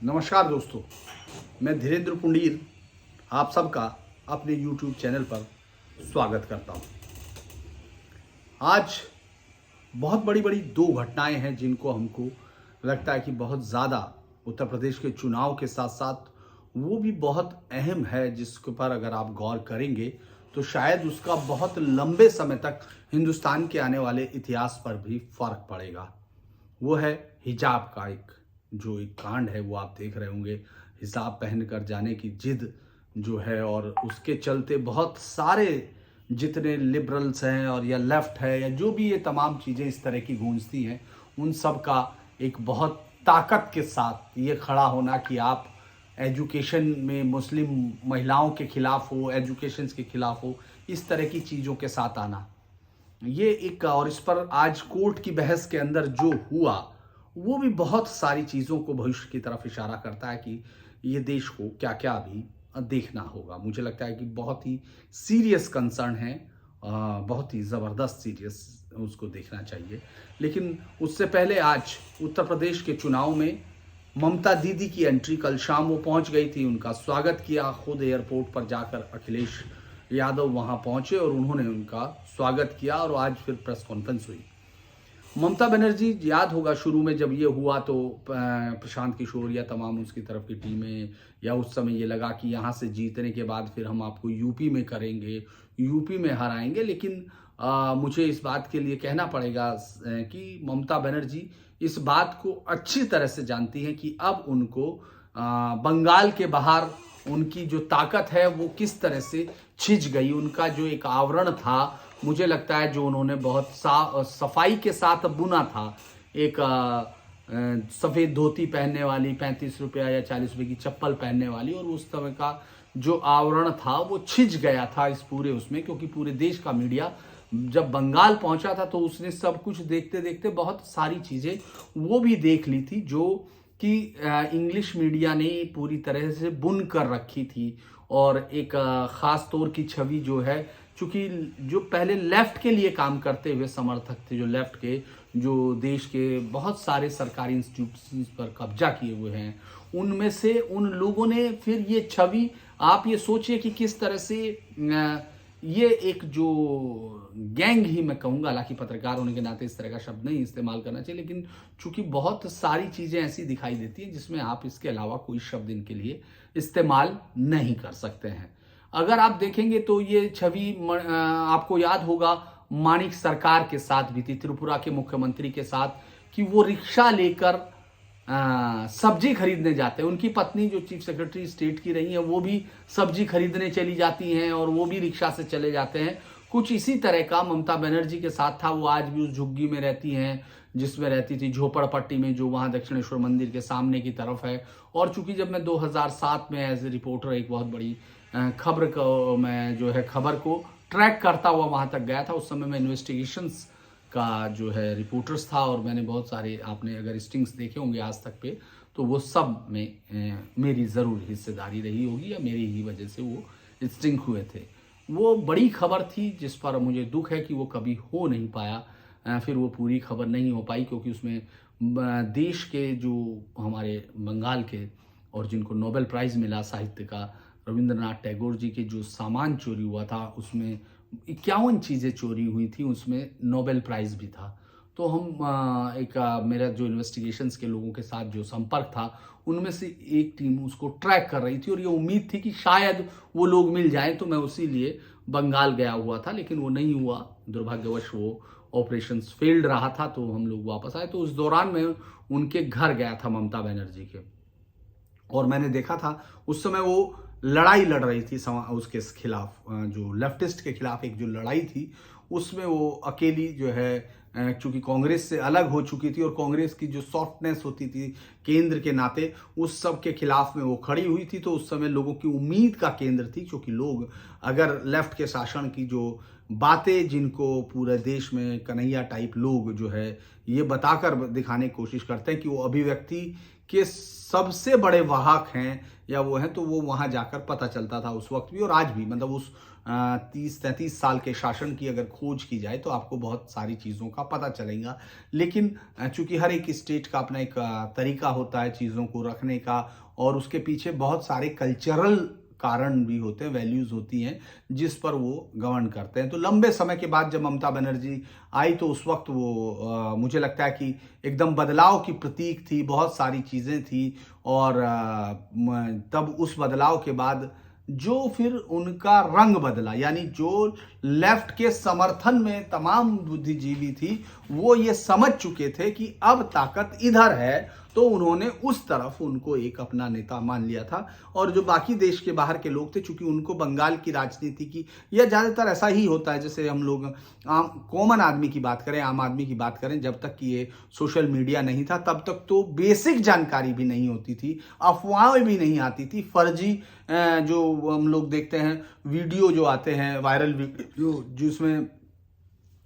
नमस्कार दोस्तों, मैं धीरेन्द्र पुंडीर आप सबका अपने YouTube चैनल पर स्वागत करता हूं। आज बहुत बड़ी बड़ी दो घटनाएं हैं जिनको हमको लगता है कि बहुत ज़्यादा उत्तर प्रदेश के चुनाव के साथ साथ वो भी बहुत अहम है, जिसके पर अगर आप गौर करेंगे तो शायद उसका बहुत लंबे समय तक हिंदुस्तान के आने वाले इतिहास पर भी फर्क पड़ेगा। वो है हिजाब का एक कांड है, वो आप देख रहे होंगे। हिजाब पहनकर जाने की जिद जो है, और उसके चलते बहुत सारे जितने लिबरल्स हैं और या लेफ्ट है या जो भी ये तमाम चीज़ें इस तरह की गूंजती हैं, उन सब का एक बहुत ताकत के साथ ये खड़ा होना कि आप एजुकेशन में मुस्लिम महिलाओं के खिलाफ हो, एजुकेशन के खिलाफ हो, इस तरह की चीज़ों के साथ आना, ये एक, और इस पर आज कोर्ट की बहस के अंदर जो हुआ वो भी बहुत सारी चीज़ों को भविष्य की तरफ इशारा करता है कि ये देश को क्या क्या अभी देखना होगा। मुझे लगता है कि बहुत ही सीरियस कंसर्न है, बहुत ही ज़बरदस्त सीरियस, उसको देखना चाहिए। लेकिन उससे पहले आज उत्तर प्रदेश के चुनाव में ममता दीदी की एंट्री, कल शाम वो पहुंच गई थी, उनका स्वागत किया खुद एयरपोर्ट पर जाकर अखिलेश यादव वहां पहुंचे और उन्होंने उनका स्वागत किया, और आज फिर प्रेस कॉन्फ्रेंस हुई। ममता बनर्जी, याद होगा शुरू में जब ये हुआ तो प्रशांत किशोर या तमाम उसकी तरफ की टीमें, या उस समय ये लगा कि यहाँ से जीतने के बाद फिर हम आपको यूपी में करेंगे, यूपी में हराएंगे। लेकिन मुझे इस बात के लिए कहना पड़ेगा कि ममता बनर्जी इस बात को अच्छी तरह से जानती हैं कि अब उनको बंगाल के बाहर उनकी जो ताकत है वो किस तरह से छिज गई। उनका जो एक आवरण था, मुझे लगता है जो उन्होंने बहुत सफाई के साथ बुना था, एक सफ़ेद धोती पहनने वाली, 35 रुपया या 40 रुपये की चप्पल पहनने वाली, और उस तरह का जो आवरण था वो छिज गया था इस पूरे उसमें, क्योंकि पूरे देश का मीडिया जब बंगाल पहुंचा था तो उसने सब कुछ देखते देखते बहुत सारी चीज़ें वो भी देख ली थी जो कि इंग्लिश मीडिया ने पूरी तरह से बुन कर रखी थी। और एक ख़ास तौर की छवि जो है, चूँकि जो पहले लेफ़्ट के लिए काम करते हुए समर्थक थे, जो लेफ़्ट के, जो देश के बहुत सारे सरकारी इंस्टीट्यूशंस पर कब्जा किए हुए हैं, उनमें से उन लोगों ने फिर ये छवि, आप ये सोचिए कि किस तरह से ये एक जो गैंग ही मैं कहूँगा, हालांकि पत्रकार होने के नाते इस तरह का शब्द नहीं इस्तेमाल करना चाहिए, लेकिन चूंकि बहुत सारी चीज़ें ऐसी दिखाई देती हैं जिसमें आप इसके अलावा कोई शब्द इनके लिए इस्तेमाल नहीं कर सकते हैं। अगर आप देखेंगे तो ये छवि आपको याद होगा माणिक सरकार के साथ भी थी, त्रिपुरा के मुख्यमंत्री के साथ, कि वो रिक्शा लेकर सब्जी खरीदने जाते हैं। उनकी पत्नी जो चीफ सेक्रेटरी स्टेट की रही है वो भी सब्जी खरीदने चली जाती हैं और वो भी रिक्शा से चले जाते हैं। कुछ इसी तरह का ममता बनर्जी के साथ था। वो आज भी उस झुग्गी में रहती हैं जिसमें रहती थी, झोपड़पट्टी में, जो वहाँ दक्षिणेश्वर मंदिर के सामने की तरफ है। और चूंकि जब मैं 2007 में एज ए रिपोर्टर एक बहुत बड़ी खबर को, मैं जो है खबर को ट्रैक करता हुआ वहाँ तक गया था, उस समय मैं इन्वेस्टिगेशंस का जो है रिपोर्टर्स था, और मैंने बहुत सारे, आपने अगर स्टिंग्स देखे होंगे आज तक पे, तो वो सब में मेरी ज़रूर हिस्सेदारी रही होगी, या मेरी ही वजह से वो स्टिंग हुए थे। वो बड़ी खबर थी जिस पर मुझे दुख है कि वो कभी हो नहीं पाया, फिर वो पूरी खबर नहीं हो पाई, क्योंकि उसमें देश के जो हमारे बंगाल के, और जिनको नोबेल प्राइज़ मिला साहित्य का, रविंद्रनाथ टैगोर जी के जो सामान चोरी हुआ था, उसमें 51 चीज़ें चोरी हुई थी, उसमें नोबेल प्राइज़ भी था। तो हम मेरा जो इन्वेस्टिगेशंस के लोगों के साथ जो संपर्क था, उनमें से एक टीम उसको ट्रैक कर रही थी, और ये उम्मीद थी कि शायद वो लोग मिल जाएं, तो मैं उसी लिए बंगाल गया हुआ था, लेकिन वो नहीं हुआ। दुर्भाग्यवश वो ऑपरेशंस फेल्ड रहा था, तो हम लोग वापस आए। तो उस दौरान मैं उनके घर गया था, ममता बनर्जी के, और मैंने देखा था उस समय वो लड़ाई लड़ रही थी उसके खिलाफ, जो लेफ्टिस्ट के खिलाफ एक जो लड़ाई थी, उसमें वो अकेली जो है, चूंकि कांग्रेस से अलग हो चुकी थी और कांग्रेस की जो सॉफ्टनेस होती थी केंद्र के नाते, उस सब के खिलाफ में वो खड़ी हुई थी। तो उस समय लोगों की उम्मीद का केंद्र थी, क्योंकि लोग अगर लेफ्ट के शासन की जो बातें जिनको पूरे देश में कन्हैया टाइप लोग जो है ये बताकर दिखाने की कोशिश करते हैं कि वो अभिव्यक्ति के सबसे बड़े वाहक हैं या वो हैं, तो वो वहाँ जाकर पता चलता था उस वक्त भी और आज भी। मतलब उस 30-33 साल के शासन की अगर खोज की जाए तो आपको बहुत सारी चीज़ों का पता चलेगा। लेकिन चूंकि हर एक स्टेट का अपना एक तरीका होता है चीज़ों को रखने का, और उसके पीछे बहुत सारे कल्चरल कारण भी होते हैं, वैल्यूज़ होती हैं जिस पर वो गवर्न करते हैं। तो लंबे समय के बाद जब ममता बनर्जी आई तो उस वक्त वो मुझे लगता है कि एकदम बदलाव की प्रतीक थी, बहुत सारी चीज़ें थी। और तब उस बदलाव के बाद जो फिर उनका रंग बदला, यानी जो लेफ्ट के समर्थन में तमाम बुद्धिजीवी थी वो ये समझ चुके थे कि अब ताकत इधर है, तो उन्होंने उस तरफ उनको एक अपना नेता मान लिया था। और जो बाकी देश के बाहर के लोग थे, चूंकि उनको बंगाल की राजनीति की, या ज़्यादातर ऐसा ही होता है, जैसे हम लोग कॉमन आदमी की बात करें, आम आदमी की बात करें, जब तक कि ये सोशल मीडिया नहीं था तब तक तो बेसिक जानकारी भी नहीं होती थी, अफवाहें भी नहीं आती थी, फर्जी जो हम लोग देखते हैं वीडियो जो आते हैं, वायरल वीडियो जिसमें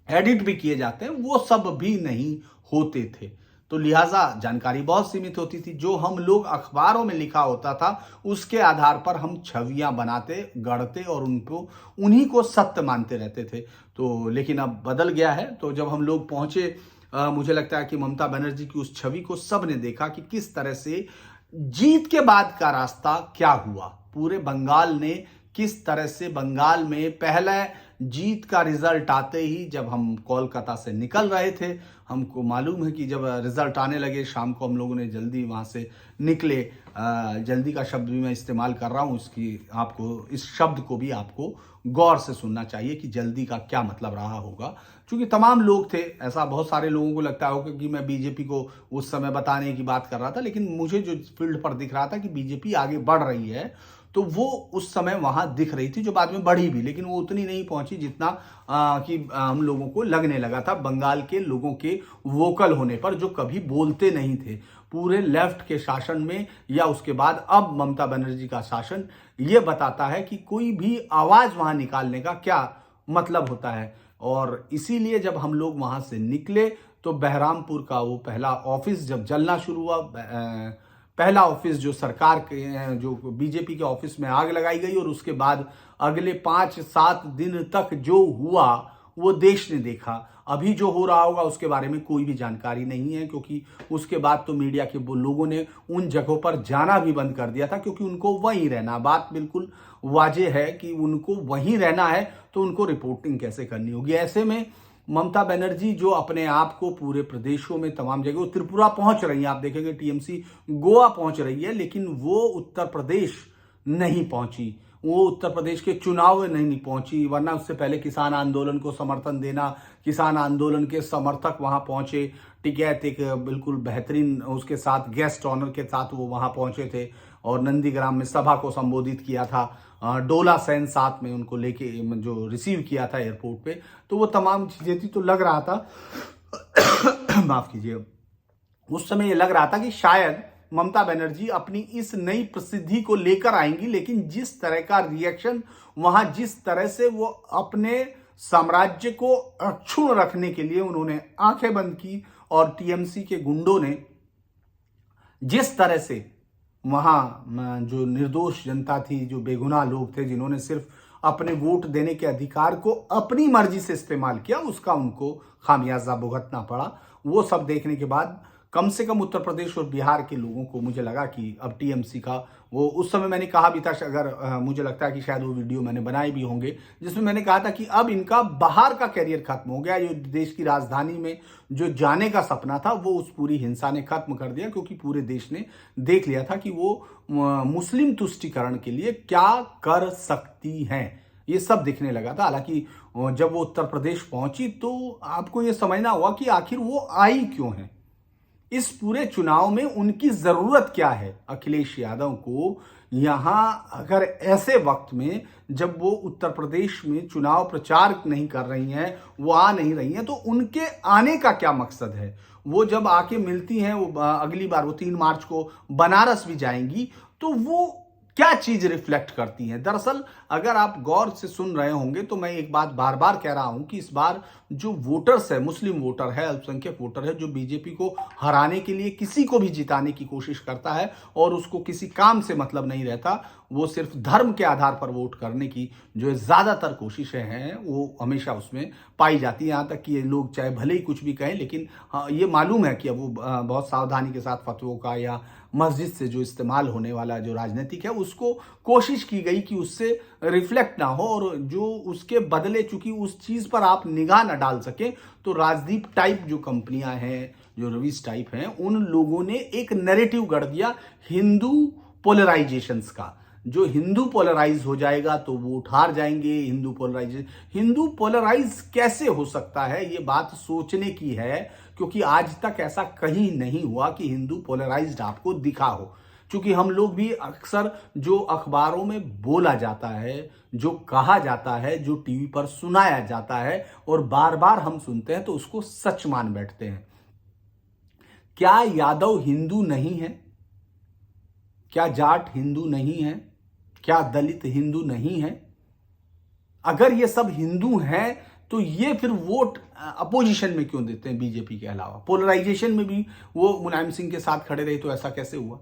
एडिट भी किए जाते हैं, वो सब भी नहीं होते थे। तो लिहाजा जानकारी बहुत सीमित होती थी। जो हम लोग अखबारों में लिखा होता था उसके आधार पर हम छवियां बनाते, गढ़ते और उनको उन्हीं को सत्य मानते रहते थे। तो लेकिन अब बदल गया है। तो जब हम लोग पहुंचे, मुझे लगता है कि ममता बनर्जी की उस छवि को सब ने देखा कि किस तरह से जीत के बाद का रास्ता क्या हुआ। पूरे बंगाल ने किस तरह से, बंगाल में पहले जीत का रिजल्ट आते ही जब हम कोलकाता से निकल रहे थे, हमको मालूम है कि जब रिजल्ट आने लगे शाम को, हम लोगों ने जल्दी वहाँ से निकले। जल्दी का शब्द भी मैं इस्तेमाल कर रहा हूँ, इसकी आपको, इस शब्द को भी आपको गौर से सुनना चाहिए कि जल्दी का क्या मतलब रहा होगा। क्योंकि तमाम लोग थे, ऐसा बहुत सारे लोगों को लगता होगा कि मैं बीजेपी को उस समय बताने की बात कर रहा था, लेकिन मुझे जो फील्ड पर दिख रहा था कि बीजेपी आगे बढ़ रही है, तो वो उस समय वहां दिख रही थी, जो बाद में बढ़ी भी, लेकिन वो उतनी नहीं पहुंची जितना कि हम लोगों को लगने लगा था बंगाल के लोगों के वोकल होने पर, जो कभी बोलते नहीं थे पूरे लेफ्ट के शासन में या उसके बाद अब ममता बनर्जी का शासन। ये बताता है कि कोई भी आवाज वहां निकालने का क्या मतलब होता है। और इसीलिए जब हम लोग वहां से निकले तो बहरामपुर का वो पहला ऑफिस जब जलना शुरू हुआ, पहला ऑफिस जो सरकार के, जो बीजेपी के ऑफिस में आग लगाई गई, और उसके बाद अगले 5-7 दिन तक जो हुआ वो देश ने देखा। अभी जो हो रहा होगा उसके बारे में कोई भी जानकारी नहीं है, क्योंकि उसके बाद तो मीडिया के लोगों ने उन जगहों पर जाना भी बंद कर दिया था, क्योंकि उनको वहीं रहना, बात बिल्कुल वाजह है कि उनको वहीं रहना है, तो उनको रिपोर्टिंग कैसे करनी होगी। ऐसे में ममता बनर्जी जो अपने आप को पूरे प्रदेशों में तमाम जगह, त्रिपुरा पहुंच रही है, आप देखेंगे टीएमसी गोवा पहुंच रही है, लेकिन वो उत्तर प्रदेश नहीं पहुंची, वो उत्तर प्रदेश के चुनाव में नहीं पहुंची। वरना उससे पहले किसान आंदोलन को समर्थन देना, किसान आंदोलन के समर्थक वहां पहुंचे, टिकैत एक बिल्कुल बेहतरीन उसके साथ गेस्ट ऑनर के साथ वो वहां पहुंचे थे और नंदीग्राम में सभा को संबोधित किया था। डोला सेन साथ में उनको लेके जो रिसीव किया था एयरपोर्ट पे, तो वो तमाम चीजें थी। तो लग रहा था माफ कीजिए, उस समय ये लग रहा था कि शायद ममता बनर्जी अपनी इस नई प्रसिद्धि को लेकर आएंगी, लेकिन जिस तरह का रिएक्शन वहां, जिस तरह से वो अपने साम्राज्य को अक्षुण्ण रखने के लिए उन्होंने आंखें बंद की, और टीएमसी के गुंडों ने जिस तरह से वहां जो निर्दोष जनता थी, जो बेगुनाह लोग थे, जिन्होंने सिर्फ अपने वोट देने के अधिकार को अपनी मर्जी से इस्तेमाल किया, उसका उनको खामियाजा भुगतना पड़ा। वो सब देखने के बाद कम से कम उत्तर प्रदेश और बिहार के लोगों को मुझे लगा कि अब टीएमसी का वो, उस समय मैंने कहा भी था, अगर मुझे लगता है कि शायद वो वीडियो मैंने बनाए भी होंगे, जिसमें मैंने कहा था कि अब इनका बाहर का कैरियर खत्म हो गया। ये देश की राजधानी में जो जाने का सपना था वो उस पूरी हिंसा ने खत्म कर दिया, क्योंकि पूरे देश ने देख लिया था कि वो मुस्लिम तुष्टीकरण के लिए क्या कर सकती हैं। ये सब दिखने लगा था। हालांकि जब वो उत्तर प्रदेश पहुंची तो आपको ये समझना हुआ कि आखिर वो आई क्यों है, इस पूरे चुनाव में उनकी जरूरत क्या है अखिलेश यादव को यहां। अगर ऐसे वक्त में जब वो उत्तर प्रदेश में चुनाव प्रचार नहीं कर रही हैं, वो आ नहीं रही हैं, तो उनके आने का क्या मकसद है। वो जब आके मिलती हैं, वो अगली बार वो 3 मार्च को बनारस भी जाएंगी, तो वो क्या चीज रिफ्लेक्ट करती हैं। दरअसल अगर आप गौर से सुन रहे होंगे तो मैं एक बात बार बार कह रहा हूं कि इस बार जो वोटर्स है, मुस्लिम वोटर है, अल्पसंख्यक वोटर है, जो बीजेपी को हराने के लिए किसी को भी जिताने की कोशिश करता है और उसको किसी काम से मतलब नहीं रहता, वो सिर्फ धर्म के आधार पर वोट करने की जो ज्यादातर कोशिशें हैं वो हमेशा उसमें पाई जाती है। यहाँ तक कि ये लोग चाहे भले ही कुछ भी कहें, लेकिन हाँ, ये मालूम है कि अब वो बहुत सावधानी के साथ फतवों का या मस्जिद से जो इस्तेमाल होने वाला जो राजनीतिक है उसको कोशिश की गई कि उससे रिफ्लेक्ट ना हो और जो उसके बदले, चूंकि उस चीज पर आप निगाह ना डाल सके, तो राजदीप टाइप जो कंपनियां हैं, जो रवीज टाइप हैं, उन लोगों ने एक नैरेटिव गढ़ दिया हिंदू पोलराइजेशंस का। जो हिंदू पोलराइज हो जाएगा तो वोट हार जाएंगे। हिंदू पोलराइज कैसे हो सकता है, ये बात सोचने की है, क्योंकि आज तक ऐसा कहीं नहीं हुआ कि हिंदू पोलराइज्ड आपको दिखा हो। क्योंकि हम लोग भी अक्सर जो अखबारों में बोला जाता है, जो कहा जाता है, जो टीवी पर सुनाया जाता है और बार बार हम सुनते हैं तो उसको सच मान बैठते हैं। क्या यादव हिंदू नहीं है? क्या जाट हिंदू नहीं है? क्या दलित हिंदू नहीं है? अगर ये सब हिंदू हैं तो ये फिर वोट अपोजिशन में क्यों देते हैं बीजेपी के अलावा? पोलराइजेशन में भी वो मुलायम सिंह के साथ खड़े रहे तो ऐसा कैसे हुआ?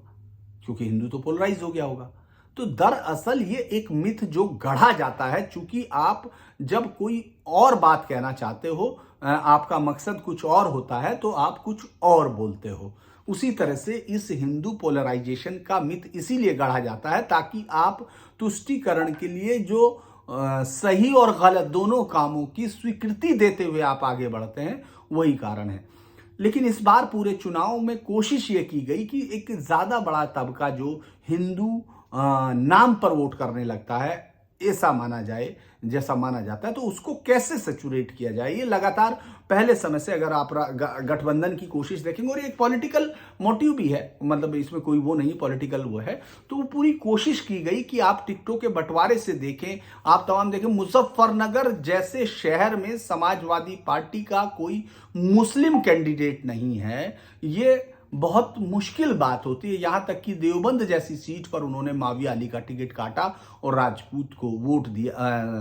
क्योंकि हिंदू तो पोलराइज हो गया होगा। तो दरअसल ये एक मिथ जो गढ़ा जाता है, चूंकि आप जब कोई और बात कहना चाहते हो, आपका मकसद कुछ और होता है, तो आप कुछ और बोलते हो। उसी तरह से इस हिंदू पोलराइजेशन का मिथ इसीलिए गढ़ा जाता है ताकि आप तुष्टीकरण के लिए जो सही और गलत दोनों कामों की स्वीकृति देते हुए आप आगे बढ़ते हैं, वही कारण है। लेकिन इस बार पूरे चुनाव में कोशिश ये की गई कि एक ज्यादा बड़ा तबका जो हिंदू नाम पर वोट करने लगता है, ऐसा माना जाए, जैसा माना जाता है, तो उसको कैसे सैचुरेट किया जाए। ये लगातार पहले समय से अगर आप गठबंधन की कोशिश देखेंगे, और ये एक पॉलिटिकल मोटिव भी है, मतलब इसमें कोई वो नहीं, पॉलिटिकल वो है, तो वो पूरी कोशिश की गई कि आप टिकटों के बंटवारे से देखें, आप तमाम देखें। मुजफ्फरनगर जैसे शहर में समाजवादी पार्टी का कोई मुस्लिम कैंडिडेट नहीं है, ये बहुत मुश्किल बात होती है। यहां तक कि देवबंद जैसी सीट पर उन्होंने माविया अली का टिकट काटा और राजपूत को वोट दिया,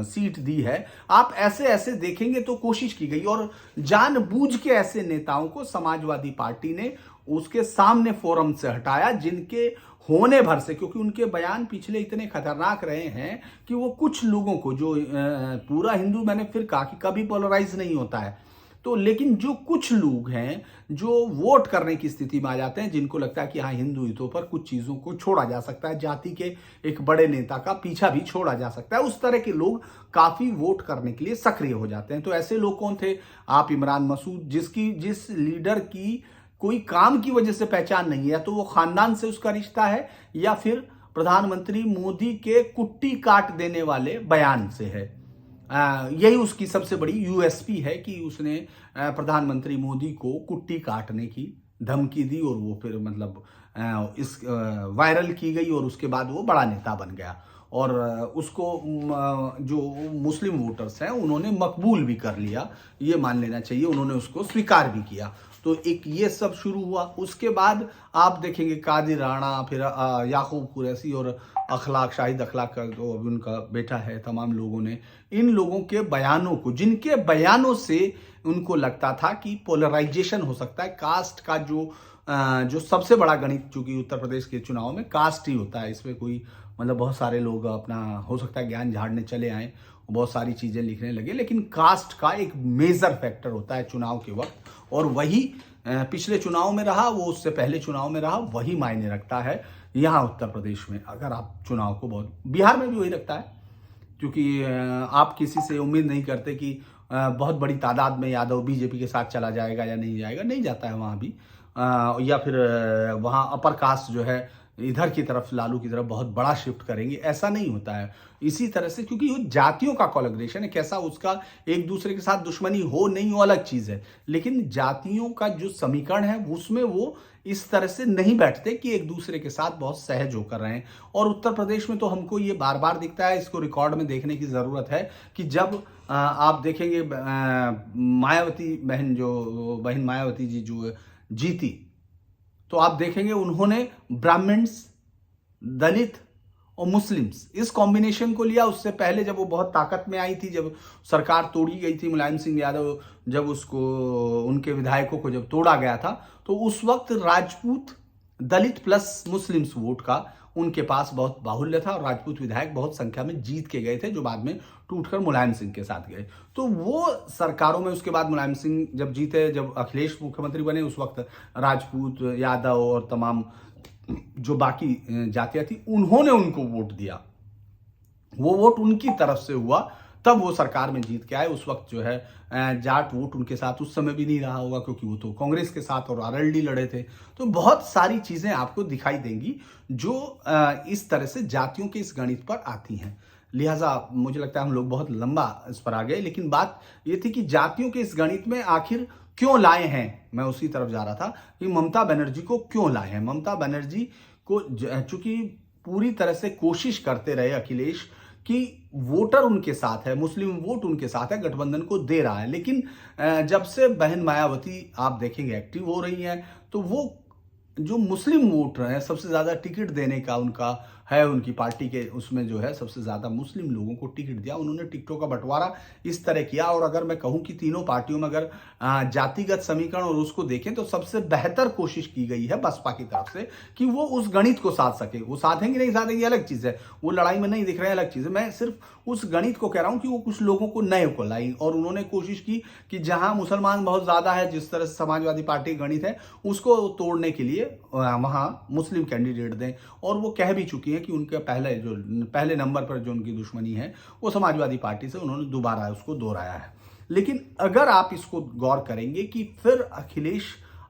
सीट दी है। आप ऐसे ऐसे देखेंगे तो कोशिश की गई और जानबूझ के ऐसे नेताओं को समाजवादी पार्टी ने उसके सामने फोरम से हटाया, जिनके होने भर से, क्योंकि उनके बयान पिछले इतने खतरनाक रहे हैं कि वो कुछ लोगों को, जो पूरा हिंदू, मैंने फिर कहा कि कभी पोलराइज नहीं होता है, तो लेकिन जो कुछ लोग हैं जो वोट करने की स्थिति में आ जाते हैं, जिनको लगता है कि हाँ हिंदू हितों पर कुछ चीजों को छोड़ा जा सकता है, जाति के एक बड़े नेता का पीछा भी छोड़ा जा सकता है, उस तरह के लोग काफी वोट करने के लिए सक्रिय हो जाते हैं। तो ऐसे लोग कौन थे? आप इमरान मसूद, जिस लीडर की कोई काम की वजह से पहचान नहीं है, तो वो खानदान से उसका रिश्ता है या फिर प्रधानमंत्री मोदी के कुट्टी काट देने वाले बयान से है। यही उसकी सबसे बड़ी यूएसपी है कि उसने प्रधानमंत्री मोदी को कुट्टी काटने की धमकी दी और वो फिर मतलब इस वायरल की गई और उसके बाद वो बड़ा नेता बन गया और उसको जो मुस्लिम वोटर्स हैं उन्होंने मकबूल भी कर लिया, ये मान लेना चाहिए, उन्होंने उसको स्वीकार भी किया। तो एक ये सब शुरू हुआ। उसके बाद आप देखेंगे कादिर राणा, फिर याकूब कुरैशी और अखलाक, शाहिद अखलाक का जो अभी उनका बेटा है, तमाम लोगों ने इन लोगों के बयानों को, जिनके बयानों से उनको लगता था कि पोलराइजेशन हो सकता है, कास्ट का जो सबसे बड़ा गणित, चूंकि उत्तर प्रदेश के चुनाव में कास्ट ही होता है, इसमें कोई मतलब बहुत सारे लोग अपना हो सकता है ज्ञान झाड़ने चले आए, बहुत सारी चीजें लिखने लगे, लेकिन कास्ट का एक मेजर फैक्टर होता है चुनाव के वक्त, और वही पिछले चुनाव में रहा, वो उससे पहले चुनाव में रहा, वही मायने रखता है यहाँ उत्तर प्रदेश में। अगर आप चुनाव को बहुत, बिहार में भी वही रखता है, क्योंकि आप किसी से उम्मीद नहीं करते कि बहुत बड़ी तादाद में यादव बीजेपी के साथ चला जाएगा या नहीं जाएगा, नहीं जाता है वहाँ भी, या फिर वहाँ अपर कास्ट जो है इधर की तरफ, लालू की तरफ बहुत बड़ा शिफ्ट करेंगे, ऐसा नहीं होता है। इसी तरह से, क्योंकि वो जातियों का कोलैबोरेशन है, कैसा उसका एक दूसरे के साथ दुश्मनी हो नहीं, वो अलग चीज है, लेकिन जातियों का जो समीकरण है उसमें वो इस तरह से नहीं बैठते कि एक दूसरे के साथ बहुत सहज होकर रहे हैं। और उत्तर प्रदेश में तो हमको ये बार बार दिखता है, इसको रिकॉर्ड में देखने की जरूरत है कि जब आप देखेंगे मायावती बहन मायावती जी जो जीती, तो आप देखेंगे उन्होंने ब्राह्मण्स, दलित और मुस्लिम्स, इस कॉम्बिनेशन को लिया। उससे पहले जब वो बहुत ताकत में आई थी, जब सरकार तोड़ी गई थी, मुलायम सिंह यादव जब उसको, उनके विधायकों को जब तोड़ा गया था, तो उस वक्त राजपूत दलित प्लस मुस्लिम्स वोट का उनके पास बहुत बाहुल्य था और राजपूत विधायक बहुत संख्या में जीत के गए थे, जो बाद में टूटकर मुलायम सिंह के साथ गए। तो वो सरकारों में उसके बाद मुलायम सिंह जब जीते, जब अखिलेश मुख्यमंत्री बने, उस वक्त राजपूत, यादव और तमाम जो बाकी जातियां थी, उन्होंने उनको वोट दिया। वो वोट उनकी तरफ से हुआ, तब वो सरकार में जीत के आए। उस वक्त जो है जाट वोट उनके साथ उस समय भी नहीं रहा होगा, क्योंकि वो तो कांग्रेस के साथ और आरएलडी लड़े थे। तो बहुत सारी चीजें आपको दिखाई देंगी जो इस तरह से जातियों के इस गणित पर आती हैं। लिहाजा मुझे लगता है हम लोग बहुत लंबा इस पर आ गए, लेकिन बात ये थी कि जातियों के इस गणित में आखिर क्यों लाए हैं, मैं उसी तरफ जा रहा था कि ममता बनर्जी को क्यों लाए हैं। ममता बनर्जी को चूंकि पूरी तरह से कोशिश करते रहे अखिलेश कि वोटर उनके साथ है, मुस्लिम वोट उनके साथ है, गठबंधन को दे रहा है, लेकिन जब से बहन मायावती आप देखेंगे एक्टिव हो रही हैं, तो वो जो मुस्लिम वोटर हैं, सबसे ज्यादा टिकट देने का उनका है, उनकी पार्टी के उसमें जो है सबसे ज्यादा मुस्लिम लोगों को टिकट दिया। उन्होंने टिकटों का बंटवारा इस तरह किया। और अगर मैं कहूं कि तीनों पार्टियों में अगर जातिगत समीकरण और उसको देखें, तो सबसे बेहतर कोशिश की गई है बसपा की तरफ से कि वो उस गणित को साध सके। वो साधेंगे नहीं साधेंगे अलग चीज है, वो लड़ाई में नहीं दिख रहे हैं अलग चीज है। मैं सिर्फ उस गणित को कह रहा हूं कि वो कुछ लोगों को नए को लाई, और उन्होंने कोशिश की कि जहां मुसलमान बहुत ज्यादा है, जिस तरह से समाजवादी पार्टी गणित है, उसको तोड़ने के लिए वहां मुस्लिम कैंडिडेट दें। और वो कह भी चुकी है कि उनके पहले नंबर पर जो उनकी दुश्मनी है वो समाजवादी पार्टी से, उन्होंने दोबारा उसको दोहराया है। लेकिन अगर आप इसको गौर करेंगे कि फिर अखिलेश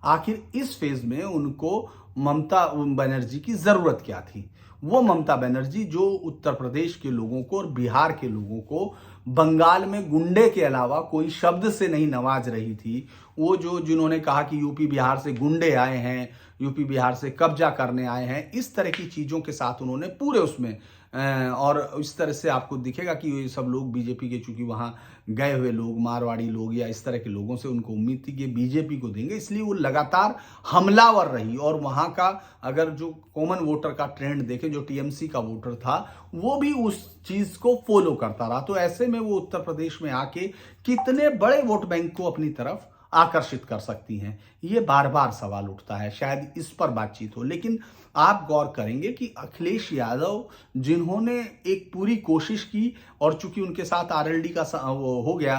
आखिर इस फेज में उनको ममता बनर्जी की जरूरत क्या थी। वो ममता बनर्जी जो उत्तर प्रदेश के लोगों को और बिहार के लोगों को बंगाल में गुंडे के अलावा कोई शब्द से नहीं नवाज रही थी, वो जो जिन्होंने कहा कि यूपी बिहार से गुंडे आए हैं, यूपी बिहार से कब्जा करने आए हैं, इस तरह की चीजों के साथ उन्होंने पूरे उसमें और इस तरह से आपको दिखेगा कि ये सब लोग बीजेपी के, चूंकि वहां गए हुए लोग, मारवाड़ी लोग या इस तरह के लोगों से उनको उम्मीद थी कि बीजेपी को देंगे, इसलिए वो लगातार हमलावर रही। और वहां का अगर जो कॉमन वोटर का ट्रेंड देखें, जो टीएमसी का वोटर था, वो भी उस चीज को फॉलो करता रहा। तो ऐसे में वो उत्तर प्रदेश में आके कितने बड़े वोट बैंक को अपनी तरफ आकर्षित कर सकती हैं, ये बार बार सवाल उठता है। शायद इस पर बातचीत हो। लेकिन आप गौर करेंगे कि अखिलेश यादव, जिन्होंने एक पूरी कोशिश की, और चूंकि उनके साथ आरएलडी का वो हो गया,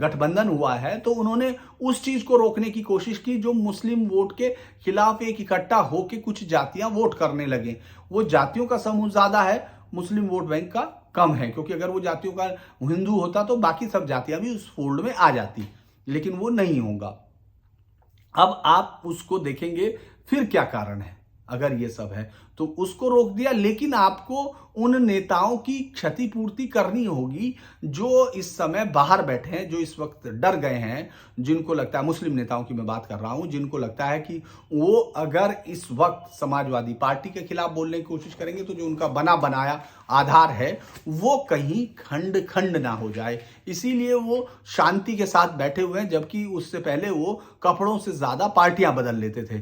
गठबंधन हुआ है, तो उन्होंने उस चीज को रोकने की कोशिश की जो मुस्लिम वोट के खिलाफ एक इकट्ठा होकर कुछ जातियां वोट करने लगे। वो जातियों का समूह ज्यादा है, मुस्लिम वोट बैंक का कम है, क्योंकि अगर वो जातियों का हिंदू होता तो बाकी सब जातियां भी उस फोल्ड में आ जाती, लेकिन वो नहीं होगा। अब आप उसको देखेंगे फिर क्या कारण है। अगर ये सब है तो उसको रोक दिया, लेकिन आपको उन नेताओं की क्षतिपूर्ति करनी होगी जो इस समय बाहर बैठे हैं, जो इस वक्त डर गए हैं, जिनको लगता है, मुस्लिम नेताओं की मैं बात कर रहा हूं, जिनको लगता है कि वो अगर इस वक्त समाजवादी पार्टी के खिलाफ बोलने की कोशिश करेंगे तो जो उनका बना बनाया आधार है वो कहीं खंड खंड ना हो जाए, इसीलिए वो शांति के साथ बैठे हुए हैं। जबकि उससे पहले वो कपड़ों से ज्यादा पार्टियां बदल लेते थे।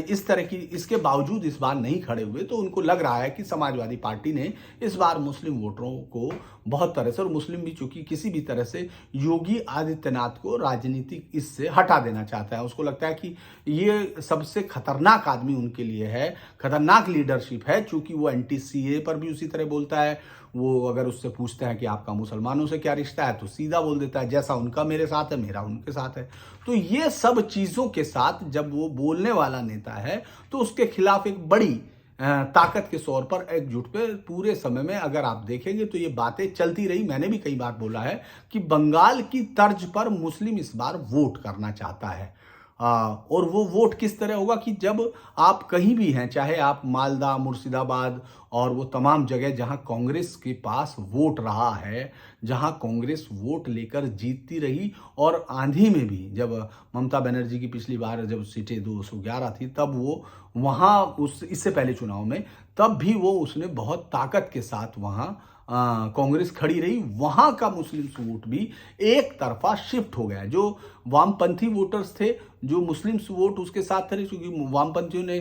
इस तरह की, इसके बावजूद इस बार नहीं खड़े हुए, तो उनको लग रहा है कि समाजवादी पार्टी ने इस बार मुस्लिम वोटरों को बहुत तरह से, और मुस्लिम भी चूंकि किसी भी तरह से योगी आदित्यनाथ को राजनीतिक इससे हटा देना चाहता है, उसको लगता है कि ये सबसे खतरनाक आदमी उनके लिए है, खतरनाक लीडरशिप है। चूंकि वो एंटी सीए पर भी उसी तरह बोलता है, वो अगर उससे पूछते हैं कि आपका मुसलमानों से क्या रिश्ता है, तो सीधा बोल देता है जैसा उनका मेरे साथ है मेरा उनके साथ है। तो ये सब चीजों के साथ जब वो बोलने वाला नेता है, तो उसके खिलाफ एक बड़ी ताकत के तौर पर एकजुट पे पूरे समय में अगर आप देखेंगे तो ये बातें चलती रही। मैंने भी कई बार बोला है कि बंगाल की तर्ज पर मुस्लिम इस बार वोट करना चाहता है। और वो वोट किस तरह होगा कि जब आप कहीं भी हैं, चाहे आप मालदा, मुर्शिदाबाद और वो तमाम जगह जहां कांग्रेस के पास वोट रहा है, जहां कांग्रेस वोट लेकर जीतती रही, और आंधी में भी जब ममता बनर्जी की पिछली बार जब सीटें 211 थी, तब वो वहां इससे पहले चुनाव में, तब भी वो उसने बहुत ताकत के साथ वहां कांग्रेस खड़ी रही। वहां का मुस्लिम वोट भी एक तरफा शिफ्ट हो गया। जो वामपंथी वोटर्स थे, जो मुस्लिम्स वोट उसके साथ थे, क्योंकि वामपंथियों ने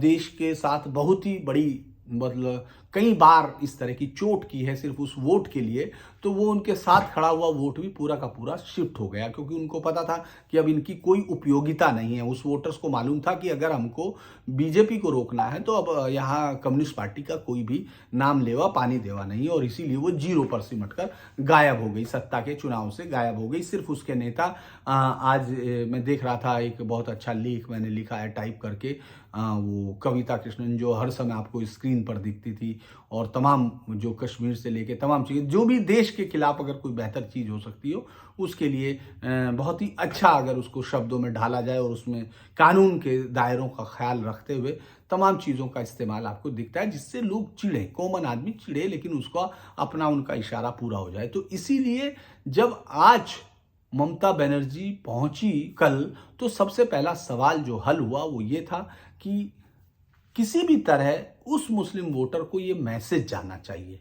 देश के साथ बहुत ही बड़ी मतलब कई बार इस तरह की चोट की है सिर्फ उस वोट के लिए, तो वो उनके साथ खड़ा हुआ वोट भी पूरा का पूरा शिफ्ट हो गया, क्योंकि उनको पता था कि अब इनकी कोई उपयोगिता नहीं है। उस वोटर्स को मालूम था कि अगर हमको बीजेपी को रोकना है तो अब यहाँ कम्युनिस्ट पार्टी का कोई भी नाम लेवा पानी देवा नहीं, और इसीलिए वो 0 पर सिमट कर गायब हो गई, सत्ता के चुनाव से गायब हो गई। सिर्फ उसके नेता आज मैं देख रहा था, एक बहुत अच्छा लेख मैंने लिखा है टाइप करके, वो कविता कृष्णन जो हर समय आपको स्क्रीन पर दिखती थी, और तमाम जो कश्मीर से लेके तमाम चीज़ें, जो भी देश के खिलाफ अगर कोई बेहतर चीज़ हो सकती हो उसके लिए बहुत ही अच्छा अगर उसको शब्दों में ढाला जाए और उसमें कानून के दायरों का ख्याल रखते हुए तमाम चीज़ों का इस्तेमाल आपको दिखता है, जिससे लोग चिढ़े, कॉमन आदमी चिढ़े, लेकिन उसका अपना उनका इशारा पूरा हो जाए। तो इसीलिए जब आज ममता बनर्जी पहुंची कल, तो सबसे पहला सवाल जो हल हुआ वो ये था कि किसी भी तरह उस मुस्लिम वोटर को ये मैसेज जाना चाहिए।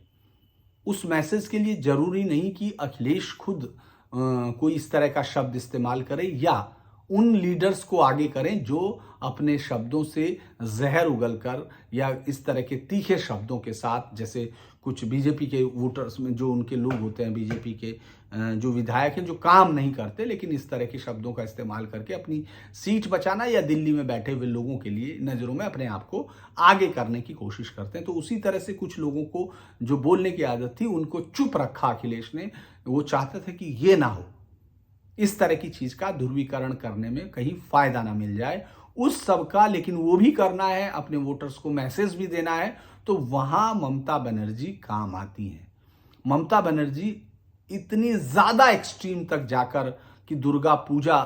उस मैसेज के लिए जरूरी नहीं कि अखिलेश खुद कोई इस तरह का शब्द इस्तेमाल करे या उन लीडर्स को आगे करें जो अपने शब्दों से जहर उगलकर या इस तरह के तीखे शब्दों के साथ, जैसे कुछ बीजेपी के वोटर्स में जो उनके लोग होते हैं, बीजेपी के जो विधायक हैं जो काम नहीं करते लेकिन इस तरह के शब्दों का इस्तेमाल करके अपनी सीट बचाना या दिल्ली में बैठे हुए लोगों के लिए नज़रों में अपने आप को आगे करने की कोशिश करते हैं। तो उसी तरह से कुछ लोगों को जो बोलने की आदत थी उनको चुप रखा अखिलेश ने। वो चाहते थे कि ये ना हो, इस तरह की चीज का ध्रुवीकरण करने में कहीं फायदा ना मिल जाए उस सब का, लेकिन वो भी करना है, अपने वोटर्स को मैसेज भी देना है। तो वहां ममता बनर्जी काम आती हैं। ममता बनर्जी इतनी ज्यादा एक्सट्रीम तक जाकर कि दुर्गा पूजा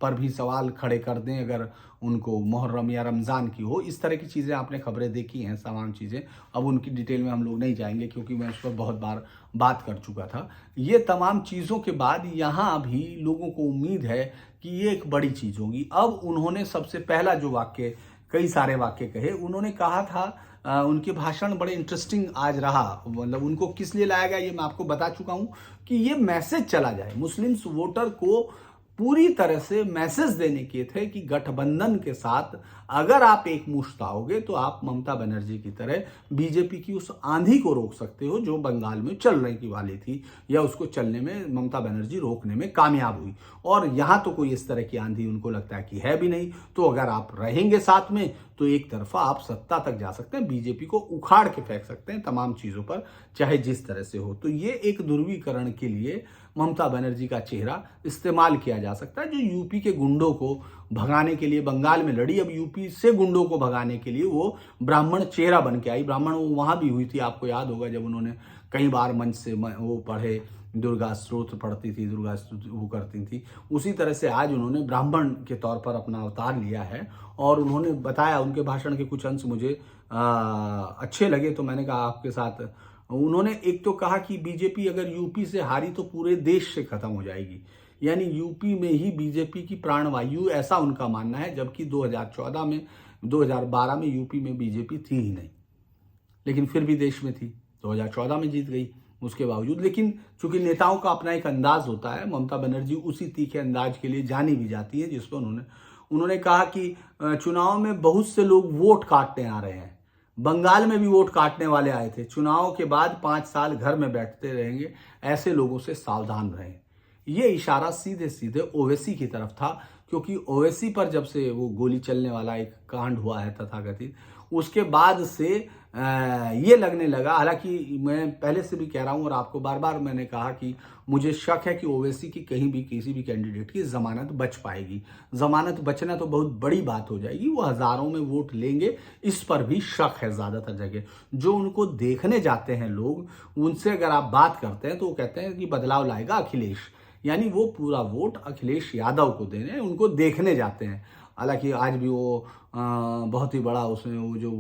पर भी सवाल खड़े कर दें अगर उनको मुहर्रम या रमज़ान की हो, इस तरह की चीज़ें आपने खबरें देखी हैं, तमाम चीज़ें। अब उनकी डिटेल में हम लोग नहीं जाएंगे क्योंकि मैं उस पर बहुत बार बात कर चुका था। ये तमाम चीज़ों के बाद यहाँ भी लोगों को उम्मीद है कि ये एक बड़ी चीज़ होगी। अब उन्होंने सबसे पहला जो वाक्य, कई सारे वाक्य कहे, उन्होंने कहा था, उनके भाषण बड़े इंटरेस्टिंग आज रहा। मतलब उनको किस लिए लाया गया ये मैं आपको बता चुका हूँ कि ये मैसेज चला जाए मुस्लिम वोटर को, पूरी तरह से मैसेज देने के थे कि गठबंधन के साथ अगर आप एक मुश्त आओगे तो आप ममता बनर्जी की तरह बीजेपी की उस आंधी को रोक सकते हो जो बंगाल में चल रही की वाली थी, या उसको चलने में ममता बनर्जी रोकने में कामयाब हुई। और यहाँ तो कोई इस तरह की आंधी उनको लगता है कि है भी नहीं। तो अगर आप रहेंगे साथ में तो एक तरफा आप सत्ता तक जा सकते हैं, बीजेपी को उखाड़ के फेंक सकते हैं तमाम चीजों पर, चाहे जिस तरह से हो। तो ये एक ध्रुवीकरण के लिए ममता बनर्जी का चेहरा इस्तेमाल किया जा सकता है, जो यूपी के गुंडों को भगाने के लिए बंगाल में लड़ी, अब यूपी से गुंडों को भगाने के लिए वो ब्राह्मण चेहरा बन के आई। ब्राह्मण वो वहां भी हुई थी, आपको याद होगा जब उन्होंने कई बार मंच से वो पढ़े, दुर्गा स्तोत्र पढ़ती थी, दुर्गा स्तुति वो करती थी। उसी तरह से आज उन्होंने ब्राह्मण के तौर पर अपना अवतार लिया है। और उन्होंने बताया, उनके भाषण के कुछ अंश मुझे अच्छे लगे तो मैंने कहा आपके साथ। उन्होंने एक तो कहा कि बीजेपी अगर यूपी से हारी तो पूरे देश से खत्म हो जाएगी, यानी यूपी में ही बीजेपी की प्राणवायु, ऐसा उनका मानना है। जबकि 2012 में यूपी में बीजेपी थी ही नहीं, लेकिन फिर भी देश में थी। 2014 में जीत गई उसके बावजूद। लेकिन चूंकि नेताओं का अपना एक अंदाज होता है, ममता बनर्जी उसी तीखे अंदाज के लिए जानी भी जाती है, जिस पर उन्होंने कहा कि चुनाव में बहुत से लोग वोट काटने आ रहे हैं। बंगाल में भी वोट काटने वाले आए थे, चुनाव के बाद 5 साल घर में बैठते रहेंगे, ऐसे लोगों से सावधान रहें। ये इशारा सीधे सीधे ओवैसी की तरफ था, क्योंकि ओवैसी पर जब से वो गोली चलने वाला एक कांड हुआ है तथाकथित, उसके बाद से ये लगने लगा। हालांकि मैं पहले से भी कह रहा हूं और आपको बार बार मैंने कहा कि मुझे शक है कि ओवैसी की कहीं भी किसी भी कैंडिडेट की जमानत बच पाएगी। जमानत बचना तो बहुत बड़ी बात हो जाएगी, वो हजारों में वोट लेंगे, इस पर भी शक है ज्यादातर जगह। जो उनको देखने जाते हैं लोग, उनसे अगर आप बात करते हैं तो वो कहते हैं कि बदलाव लाएगा अखिलेश, यानी वो पूरा वोट अखिलेश यादव को देने उनको देखने जाते हैं। हालांकि आज भी वो बहुत ही बड़ा उसमें वो जो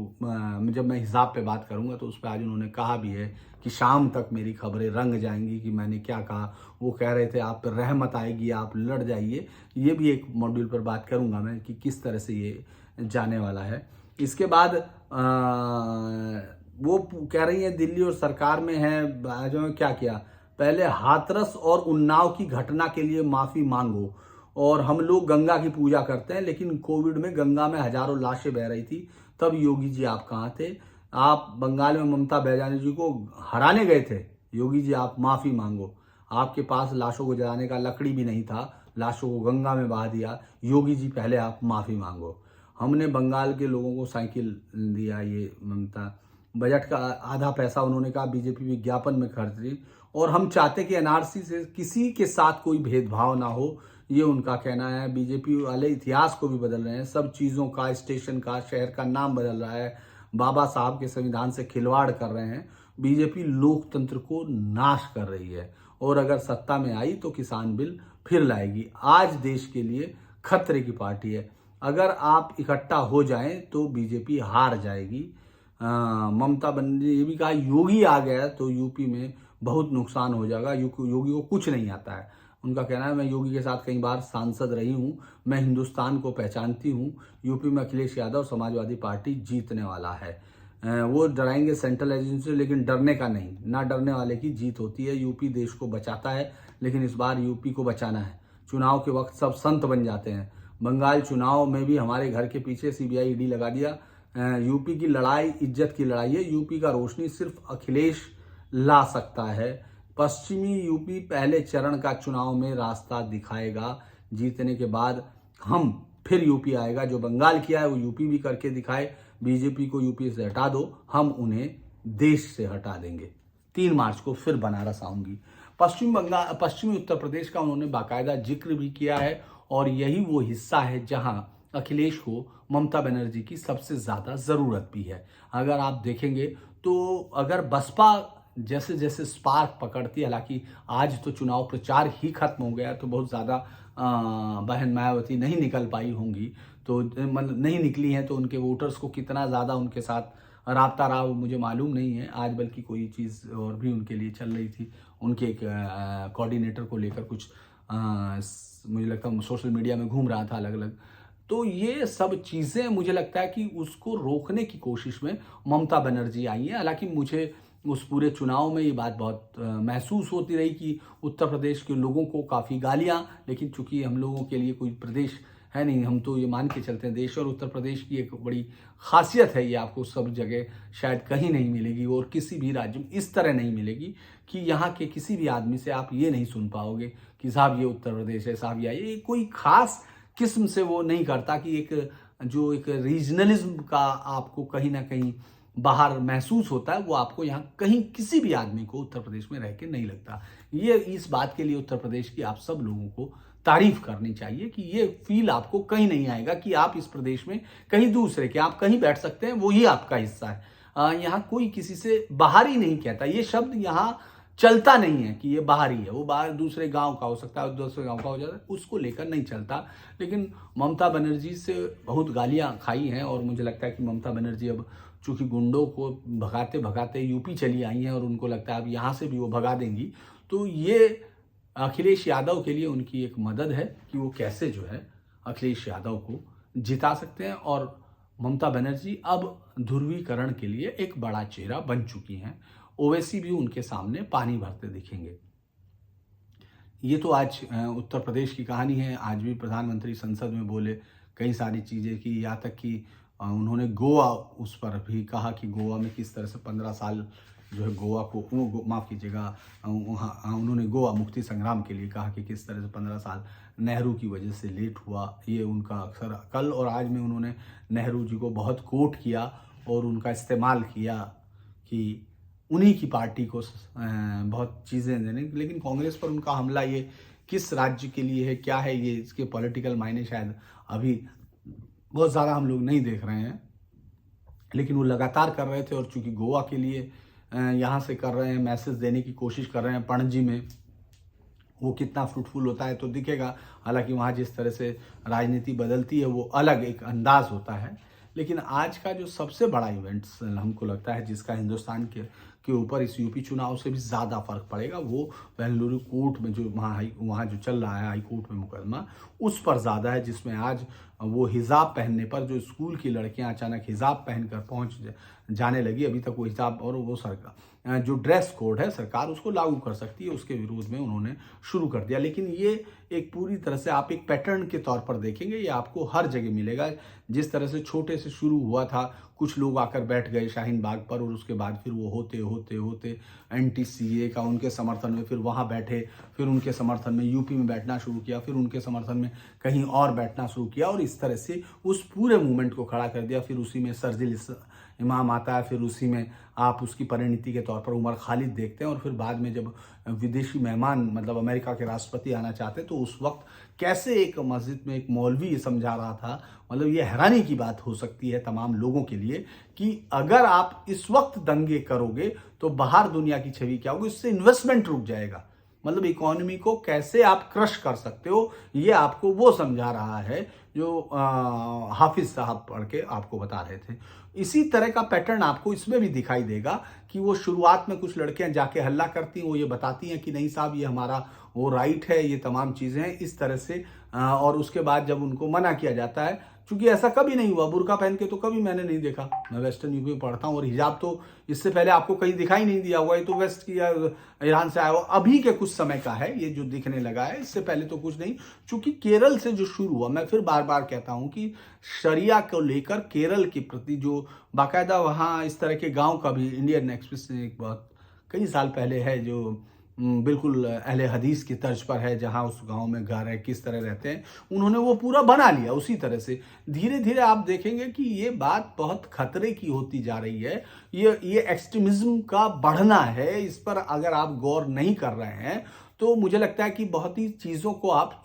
जब मैं हिसाब पे बात करूंगा तो उस पर आज उन्होंने कहा भी है कि शाम तक मेरी खबरें रंग जाएंगी कि मैंने क्या कहा। वो कह रहे थे आप पर रहमत आएगी, आप लड़ जाइए। ये भी एक मॉड्यूल पर बात करूंगा मैं कि किस तरह से ये जाने वाला है। इसके बाद वो कह रही है दिल्ली और सरकार में है, जो क्या किया, पहले हाथरस और उन्नाव की घटना के लिए माफी मांगो, और हम लोग गंगा की पूजा करते हैं, लेकिन कोविड में गंगा में हजारों लाशें बह रही थी, तब योगी जी आप कहाँ थे। आप बंगाल में ममता बनर्जी जी को हराने गए थे, योगी जी आप माफ़ी मांगो। आपके पास लाशों को जलाने का लकड़ी भी नहीं था, लाशों को गंगा में बहा दिया। योगी जी पहले आप माफ़ी मांगो। हमने बंगाल के लोगों को साइकिल दिया, ये ममता बजट का आधा पैसा उन्होंने कहा बीजेपी विज्ञापन में खर्च दी, और हम चाहते कि एनआरसी से किसी के साथ कोई भेदभाव ना हो, ये उनका कहना है। बीजेपी वाले इतिहास को भी बदल रहे हैं, सब चीज़ों का, स्टेशन का, शहर का नाम बदल रहा है, बाबा साहब के संविधान से खिलवाड़ कर रहे हैं। बीजेपी लोकतंत्र को नाश कर रही है, और अगर सत्ता में आई तो किसान बिल फिर लाएगी। आज देश के लिए खतरे की पार्टी है। अगर आप इकट्ठा हो जाएं तो बीजेपी हार जाएगी। ममता बनर्जी ने ये भी कहा योगी आ गया तो यूपी में बहुत नुकसान हो जाएगा, योगी को कुछ नहीं आता है। उनका कहना है मैं योगी के साथ कई बार सांसद रही हूँ, मैं हिंदुस्तान को पहचानती हूँ, यूपी में अखिलेश यादव समाजवादी पार्टी जीतने वाला है। वो डराएंगे सेंट्रल एजेंसी, लेकिन डरने का नहीं, ना डरने वाले की जीत होती है। यूपी देश को बचाता है, लेकिन इस बार यूपी को बचाना है। चुनाव के वक्त सब संत बन जाते हैं। बंगाल चुनाव में भी हमारे घर के पीछे सीबीआई ईडी लगा दिया। यूपी की लड़ाई इज्जत की लड़ाई है। यूपी का रोशनी सिर्फ अखिलेश ला सकता है। पश्चिमी यूपी पहले चरण का चुनाव में रास्ता दिखाएगा। जीतने के बाद हम फिर यूपी आएगा। जो बंगाल किया है वो यूपी भी करके दिखाए। बीजेपी को यूपी से हटा दो, हम उन्हें देश से हटा देंगे। 3 मार्च को फिर बनारस आऊंगी। पश्चिमी उत्तर प्रदेश का उन्होंने बाकायदा जिक्र भी किया है, और यही वो हिस्सा है जहां अखिलेश को ममता बनर्जी की सबसे ज्यादा जरूरत भी है। अगर आप देखेंगे तो अगर बसपा जैसे जैसे स्पार्क पकड़ती है, हालांकि आज तो चुनाव प्रचार ही खत्म हो गया, तो बहुत ज़्यादा बहन मायावती नहीं निकल पाई होंगी, तो मतलब नहीं निकली हैं, तो उनके वोटर्स को कितना ज़्यादा उनके साथ राब्ता रहा मुझे मालूम नहीं है। आज बल्कि कोई चीज़ और भी उनके लिए चल रही थी, उनके एक कोऑर्डिनेटर को लेकर कुछ मुझे लगता है सोशल मीडिया में घूम रहा था अलग अलग। तो ये सब चीज़ें मुझे लगता है कि उसको रोकने की कोशिश में ममता बनर्जी आई है। हालांकि मुझे उस पूरे चुनाव में ये बात बहुत महसूस होती रही कि उत्तर प्रदेश के लोगों को काफ़ी गालियां, लेकिन चूंकि हम लोगों के लिए कोई प्रदेश है नहीं, हम तो ये मान के चलते हैं देश, और उत्तर प्रदेश की एक बड़ी खासियत है, ये आपको सब जगह शायद कहीं नहीं मिलेगी और किसी भी राज्य में इस तरह नहीं मिलेगी कि यहाँ के किसी भी आदमी से आप ये नहीं सुन पाओगे कि साहब ये उत्तर प्रदेश है, साहब ये कोई खास किस्म से वो नहीं करता कि एक रीजनलिज्म का आपको कहीं ना कहीं बाहर महसूस होता है, वो आपको यहाँ कहीं किसी भी आदमी को उत्तर प्रदेश में रह के नहीं लगता। ये इस बात के लिए उत्तर प्रदेश की आप सब लोगों को तारीफ करनी चाहिए कि ये फील आपको कहीं नहीं आएगा कि आप इस प्रदेश में कहीं दूसरे के, आप कहीं बैठ सकते हैं, वही आपका हिस्सा है। यहाँ कोई किसी से बाहरी नहीं कहता, ये शब्द यहाँ चलता नहीं है कि ये बाहरी है, वो बाहर दूसरे गांव का हो सकता है, दूसरे गांव का हो जाता है, उसको लेकर नहीं चलता। लेकिन ममता बनर्जी से बहुत गालियां खाई हैं, और मुझे लगता है कि ममता बनर्जी अब चूंकि गुंडों को भगाते भगाते यूपी चली आई हैं, और उनको लगता है अब यहाँ से भी वो भगा देंगी, तो ये अखिलेश यादव के लिए उनकी एक मदद है कि वो कैसे जो है अखिलेश यादव को जिता सकते हैं। और ममता बनर्जी अब ध्रुवीकरण के लिए एक बड़ा चेहरा बन चुकी हैं। ओवैसी भी उनके सामने पानी भरते दिखेंगे। ये तो आज उत्तर प्रदेश की कहानी है। आज भी प्रधानमंत्री संसद में बोले कई सारी चीज़ें की, यहाँ तक कि उन्होंने गोवा उस पर भी कहा कि गोवा में किस तरह से 15 साल जो है गोवा को माफ़ कीजिएगा, उन्होंने गोवा मुक्ति संग्राम के लिए कहा कि किस तरह से 15 साल नेहरू की वजह से लेट हुआ। ये उनका अक्सर कल और आज में उन्होंने नेहरू जी को बहुत कोट किया और उनका इस्तेमाल किया कि उन्हीं की पार्टी को बहुत चीज़ें देने। लेकिन कांग्रेस पर उनका हमला ये किस राज्य के लिए है, क्या है, ये इसके पॉलिटिकल मायने शायद अभी बहुत ज़्यादा हम लोग नहीं देख रहे हैं, लेकिन वो लगातार कर रहे थे। और चूंकि गोवा के लिए यहाँ से कर रहे हैं, मैसेज देने की कोशिश कर रहे हैं, पणजी में वो कितना फ्रूटफुल होता है तो दिखेगा। हालांकि वहाँ जिस तरह से राजनीति बदलती है वो अलग एक अंदाज होता है। लेकिन आज का जो सबसे बड़ा इवेंट्स हमको लगता है जिसका हिंदुस्तान के ऊपर इस यूपी चुनाव से भी ज़्यादा फर्क पड़ेगा। वो बेंगलुरु कोर्ट में जो वहाँ जो चल रहा है हाई कोर्ट में मुकदमा, उस पर ज़्यादा है, जिसमें आज वो हिजाब पहनने पर जो स्कूल की लड़कियां अचानक हिजाब पहनकर पहुंच जाने लगी। अभी तक वो हिजाब और वो सरकार जो ड्रेस कोड है सरकार उसको लागू कर सकती है, उसके विरोध में उन्होंने शुरू कर दिया। लेकिन ये एक पूरी तरह से आप एक पैटर्न के तौर पर देखेंगे, ये आपको हर जगह मिलेगा। जिस तरह से छोटे से शुरू हुआ था, कुछ लोग आकर बैठ गए शाहीन बाग पर और उसके बाद फिर वो होते होते होते एंटी सीए का उनके समर्थन में फिर वहाँ बैठे, फिर उनके समर्थन में यूपी में बैठना शुरू किया, फिर उनके समर्थन में कहीं और बैठना शुरू किया और इस तरह से उस पूरे मूवमेंट को खड़ा कर दिया। फिर उसी में शर्जील इमाम आता है, फिर उसी में आप उसकी परिणति के तौर पर उमर खालिद देखते हैं और फिर बाद में जब विदेशी मेहमान मतलब अमेरिका के राष्ट्रपति आना चाहते तो उस वक्त कैसे एक मस्जिद में एक मौलवी ये समझा रहा था। मतलब ये हैरानी की बात हो सकती है तमाम लोगों के लिए कि अगर आप इस वक्त दंगे करोगे तो बाहर दुनिया की छवि क्या होगी, इससे इन्वेस्टमेंट रुक जाएगा। मतलब इकोनॉमी को कैसे आप क्रश कर सकते हो, ये आपको वो समझा रहा है जो हाफिज साहब पढ़ के आपको बता रहे थे। इसी तरह का पैटर्न आपको इसमें भी दिखाई देगा कि वो शुरुआत में कुछ लड़कियां जाके हल्ला करती हैं, वो ये बताती हैं कि नहीं साहब ये हमारा वो राइट है, ये तमाम चीज़ें हैं इस तरह से। और उसके बाद जब उनको मना किया जाता है, क्योंकि ऐसा कभी नहीं हुआ, बुर्का पहन के तो कभी मैंने नहीं देखा। मैं वेस्टर्न यूपी में पढ़ता हूँ और हिजाब तो इससे पहले आपको कहीं दिखाई नहीं दिया हुआ, ये तो वेस्ट की ईरान से आया हुआ अभी के कुछ समय का है ये जो दिखने लगा है, इससे पहले तो कुछ नहीं। चूंकि केरल से जो शुरू हुआ, मैं फिर बार बार कहता हूँ कि शरिया को लेकर केरल के प्रति जो बाकायदा वहाँ इस तरह के गाँव का भी इंडियन एक्सप्रेस ने एक बहुत कई साल पहले है जो बिल्कुल अहले हदीस की तर्ज पर है, जहाँ उस गांव में घर है किस तरह रहते हैं, उन्होंने वो पूरा बना लिया उसी तरह से। धीरे धीरे आप देखेंगे कि ये बात बहुत खतरे की होती जा रही है। ये एक्सट्रीमिज्म का बढ़ना है, इस पर अगर आप गौर नहीं कर रहे हैं तो मुझे लगता है कि बहुत ही चीज़ों को आप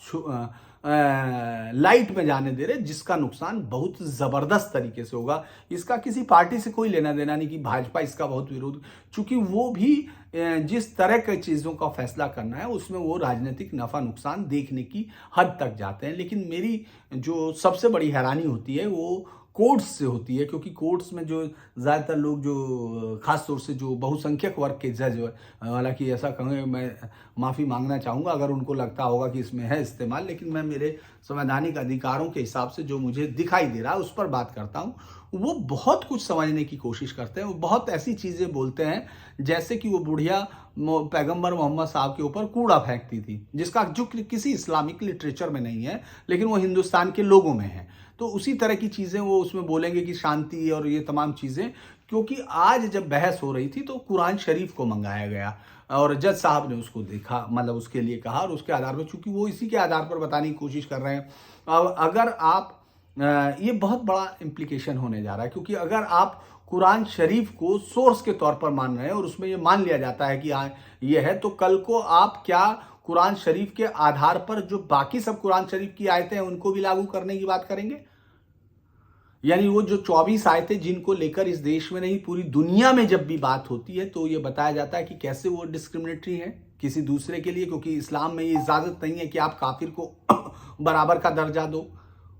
लाइट में जाने दे रहे, जिसका नुकसान बहुत ज़बरदस्त तरीके से होगा। इसका किसी पार्टी से कोई लेना देना नहीं कि भाजपा इसका बहुत विरोध, चूंकि वो भी जिस तरह के चीज़ों का फैसला करना है उसमें वो राजनीतिक नफ़ा नुकसान देखने की हद तक जाते हैं। लेकिन मेरी जो सबसे बड़ी हैरानी होती है वो कोर्ट्स से होती है, क्योंकि कोर्ट्स में जो ज़्यादातर लोग जो खास तौर से जो बहुसंख्यक वर्ग के जज, हालांकि ऐसा कहूँगा मैं माफ़ी मांगना चाहूँगा अगर उनको लगता होगा कि इसमें है इस्तेमाल, लेकिन मैं मेरे संवैधानिक अधिकारों के हिसाब से जो मुझे दिखाई दे रहा है उस पर बात करता हूँ। वो बहुत कुछ समझने की कोशिश करते हैं, वो बहुत ऐसी चीज़ें बोलते हैं जैसे कि वो बुढ़िया पैगंबर मोहम्मद साहब के ऊपर कूड़ा फेंकती थी, जिसका जिक्र किसी इस्लामिक लिटरेचर में नहीं है लेकिन वो हिंदुस्तान के लोगों में है। तो उसी तरह की चीज़ें वो उसमें बोलेंगे कि शांति और ये तमाम चीज़ें, क्योंकि आज जब बहस हो रही थी तो कुरान शरीफ को मंगाया गया और जज साहब ने उसको देखा, मतलब उसके लिए कहा और उसके आधार पर, चूंकि वो इसी के आधार पर बताने की कोशिश कर रहे हैं। अगर आप ये बहुत बड़ा इम्प्लीकेशन होने जा रहा है, क्योंकि अगर आप कुरान शरीफ को सोर्स के तौर पर मान रहे हैं और उसमें ये मान लिया जाता है कि हाँ ये है, तो कल को आप क्या कुरान शरीफ के आधार पर जो बाकी सब कुरान शरीफ की आयतें हैं उनको भी लागू करने की बात करेंगे? यानी वो जो 24 आयतें जिनको लेकर इस देश में नहीं पूरी दुनिया में जब भी बात होती है तो ये बताया जाता है कि कैसे वो डिस्क्रिमिनेटरी है किसी दूसरे के लिए, क्योंकि इस्लाम में ये इजाजत नहीं है कि आप काफिर को बराबर का दर्जा दो।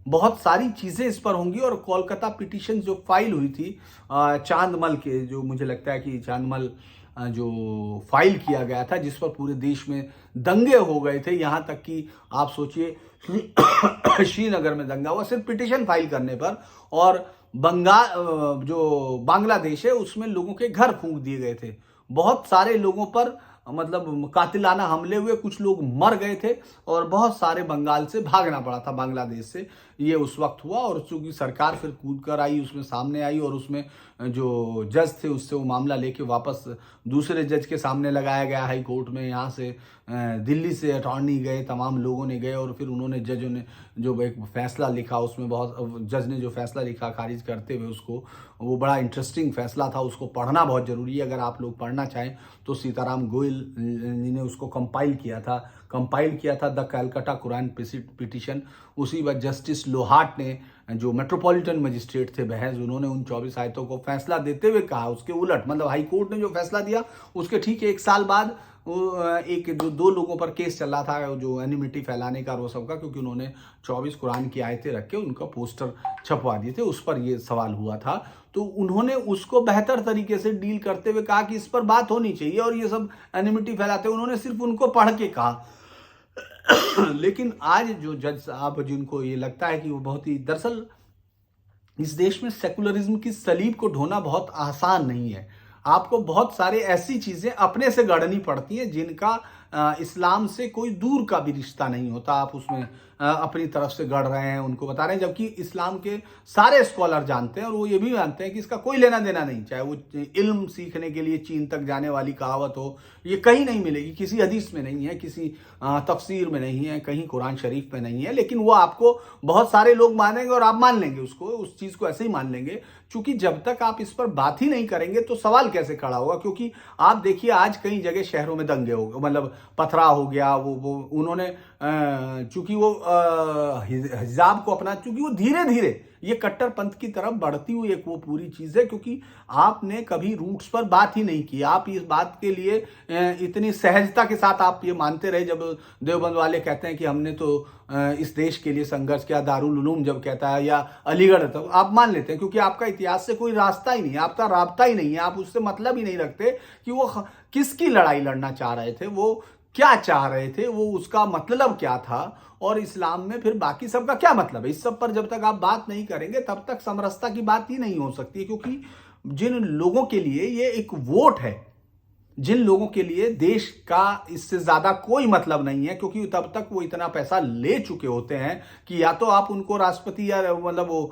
बहुत सारी चीज़ें इस पर होंगी। और कोलकाता पिटीशन जो फाइल हुई थी चांदमल के, जो मुझे लगता है कि चांदमल जो फाइल किया गया था जिस पर पूरे देश में दंगे हो गए थे, यहाँ तक कि आप सोचिए श्रीनगर में दंगा हुआ सिर्फ पिटीशन फाइल करने पर, और जो बांग्लादेश है उसमें लोगों के घर फूंक दिए गए थे। बहुत सारे लोगों पर मतलब कातिलाना हमले हुए, कुछ लोग मर गए थे और बहुत सारे बंगाल से भागना पड़ा था बांग्लादेश से। ये उस वक्त हुआ और चूंकि सरकार फिर कूद कर आई, उसमें सामने आई और उसमें जो जज थे उससे वो मामला लेके वापस दूसरे जज के सामने लगाया गया हाई कोर्ट में। यहाँ से दिल्ली से अटॉर्नी गए, तमाम लोगों ने गए और फिर उन्होंने जजों ने जो एक फैसला लिखा, उसमें बहुत जज ने जो फैसला लिखा खारिज करते हुए उसको, वो बड़ा इंटरेस्टिंग फैसला था, उसको पढ़ना बहुत ज़रूरी है। अगर आप लोग पढ़ना चाहें तो सीताराम गोयल ने उसको कंपाइल किया था द कैलकाटा कुरान पिटीशन। उसी वक्त जस्टिस लोहाट ने, जो मेट्रोपॉलिटन मजिस्ट्रेट थे बहस, उन्होंने उन 24 आयतों को फैसला देते हुए कहा उसके उलट, मतलब हाई कोर्ट ने जो फैसला दिया उसके ठीक 1 साल बाद एक जो 2 लोगों पर केस चल रहा था जो एनिमिटी फैलाने का, वो सबका, क्योंकि उन्होंने 24 कुरान की आयतें रख के उनका पोस्टर छपवा दिए थे, उस पर ये सवाल हुआ था। तो उन्होंने उसको बेहतर तरीके से डील करते हुए कहा कि इस पर बात होनी चाहिए, और ये सब एनिमिटी फैलाते उन्होंने सिर्फ उनको पढ़ के कहा। लेकिन आज जो जज साहब, जिनको ये लगता है कि वो बहुत ही, दरअसल इस देश में सेकुलरिज्म की सलीब को ढोना बहुत आसान नहीं है। आपको बहुत सारे ऐसी चीजें अपने से गढ़नी पड़ती हैं जिनका इस्लाम से कोई दूर का भी रिश्ता नहीं होता। आप उसमें अपनी तरफ से गढ़ रहे हैं, उनको बता रहे हैं, जबकि इस्लाम के सारे स्कॉलर जानते हैं और वो ये भी जानते हैं कि इसका कोई लेना देना नहीं। चाहे वो इल्म सीखने के लिए चीन तक जाने वाली कहावत हो, ये कहीं नहीं मिलेगी, किसी हदीस में नहीं है, किसी तफसीर में नहीं है, कहीं कुरान शरीफ में नहीं है। लेकिन वो आपको बहुत सारे लोग मानेंगे और आप मान लेंगे उसको, उस चीज को ऐसे ही मान लेंगे, क्योंकि जब तक आप इस पर बात ही नहीं करेंगे तो सवाल कैसे खड़ा होगा। क्योंकि आप देखिए आज कई जगह शहरों में दंगे हो गए, मतलब पथराव हो गया, वो उन्होंने चूंकि वो हिजाब को अपना, चूंकि वो धीरे धीरे ये कट्टरपंथ की तरफ बढ़ती हुई एक वो पूरी चीज है, क्योंकि आपने कभी रूट्स पर बात ही नहीं की। आप इस बात के लिए इतनी सहजता के साथ आप ये मानते रहे। जब देवबंद वाले कहते हैं कि हमने तो इस देश के लिए संघर्ष किया, दारुल उलूम जब कहता है, या अलीगढ़, तो आप मान लेते हैं, क्योंकि आपका इतिहास से कोई रास्ता ही नहीं है, आपका राब्ता ही नहीं है, आप उससे मतलब ही नहीं रखते कि वो किसकी लड़ाई लड़ना चाह रहे थे, वो क्या चाह रहे थे, वो उसका मतलब क्या था, और इस्लाम में फिर बाकी सबका क्या मतलब है। इस सब पर जब तक आप बात नहीं करेंगे तब तक समरसता की बात ही नहीं हो सकती। क्योंकि जिन लोगों के लिए ये एक वोट है, जिन लोगों के लिए देश का इससे ज्यादा कोई मतलब नहीं है, क्योंकि तब तक वो इतना पैसा ले चुके होते हैं कि या तो आप उनको राष्ट्रपति या मतलब वो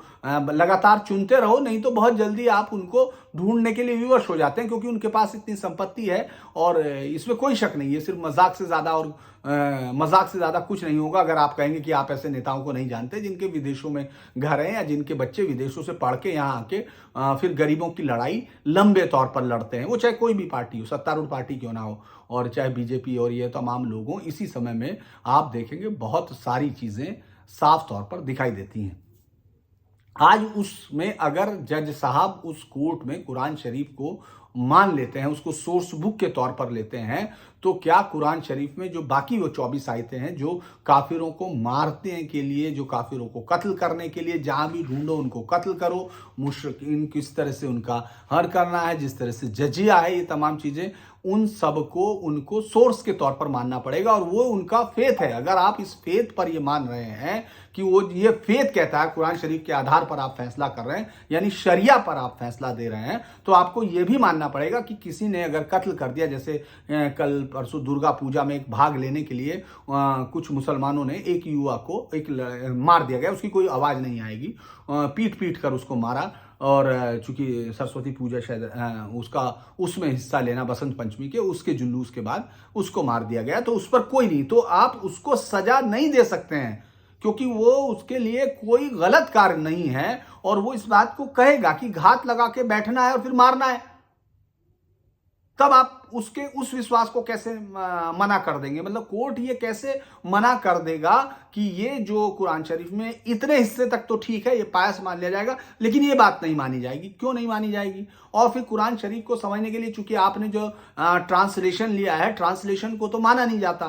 लगातार चुनते रहो, नहीं तो बहुत जल्दी आप उनको ढूंढने के लिए विवश हो जाते हैं, क्योंकि उनके पास इतनी संपत्ति है। और इसमें कोई शक नहीं है, सिर्फ मजाक से ज्यादा, और मजाक से ज्यादा कुछ नहीं होगा अगर आप कहेंगे कि आप ऐसे नेताओं को नहीं जानते जिनके विदेशों में घर हैं, या जिनके बच्चे विदेशों से पढ़ के यहाँ आके फिर गरीबों की लड़ाई लंबे तौर पर लड़ते हैं। वो चाहे कोई भी पार्टी हो, सत्तारूढ़ पार्टी क्यों ना हो, और चाहे बीजेपी, और ये तमाम लोगों, इसी समय में आप देखेंगे बहुत सारी चीजें साफ तौर पर दिखाई देती हैं। आज उसमें अगर जज साहब उस कोर्ट में कुरान शरीफ को मान लेते हैं, उसको सोर्स बुक के तौर पर लेते हैं, तो क्या कुरान शरीफ में जो बाकी वो 24 आयतें हैं जो काफिरों को मारने के लिए, जो काफिरों को कत्ल करने के लिए, जहां भी ढूंढो उनको कत्ल करो, मुशरिकीन किस तरह से उनका हर करना है, जिस तरह से जजिया है, ये तमाम चीजें, उन सबको उनको सोर्स के तौर पर मानना पड़ेगा। और वो उनका फेथ है। अगर आप इस फेथ पर ये मान रहे हैं कि वो ये फेथ कहता है, कुरान शरीफ के आधार पर आप फैसला कर रहे हैं, यानी शरिया पर आप फैसला दे रहे हैं, तो आपको ये भी मानना पड़ेगा कि किसी ने अगर कत्ल कर दिया, जैसे कल परसों दुर्गा पूजा में एक भाग लेने के लिए कुछ मुसलमानों ने एक युवा को मार दिया गया, उसकी कोई आवाज नहीं आएगी, पीट पीट कर उसको मारा। और चूंकि सरस्वती पूजा शायद उसका उसमें हिस्सा लेना बसंत पंचमी के, उसके जुलूस के बाद उसको मार दिया गया, तो उस पर कोई नहीं, तो आप उसको सजा नहीं दे सकते हैं, क्योंकि वो उसके लिए कोई गलत कार्य नहीं है। और वो इस बात को कहेगा कि घात लगा के बैठना है और फिर मारना है, तब आप उसके उस विश्वास को कैसे मना कर देंगे। मतलब कोर्ट ये कैसे मना कर देगा कि ये जो कुरान शरीफ में इतने हिस्से तक तो ठीक है, ये पायस मान लिया जाएगा, लेकिन ये बात नहीं मानी जाएगी। क्यों नहीं मानी जाएगी? और फिर कुरान शरीफ को समझने के लिए, चूंकि आपने जो ट्रांसलेशन लिया है, ट्रांसलेशन को तो माना नहीं जाता,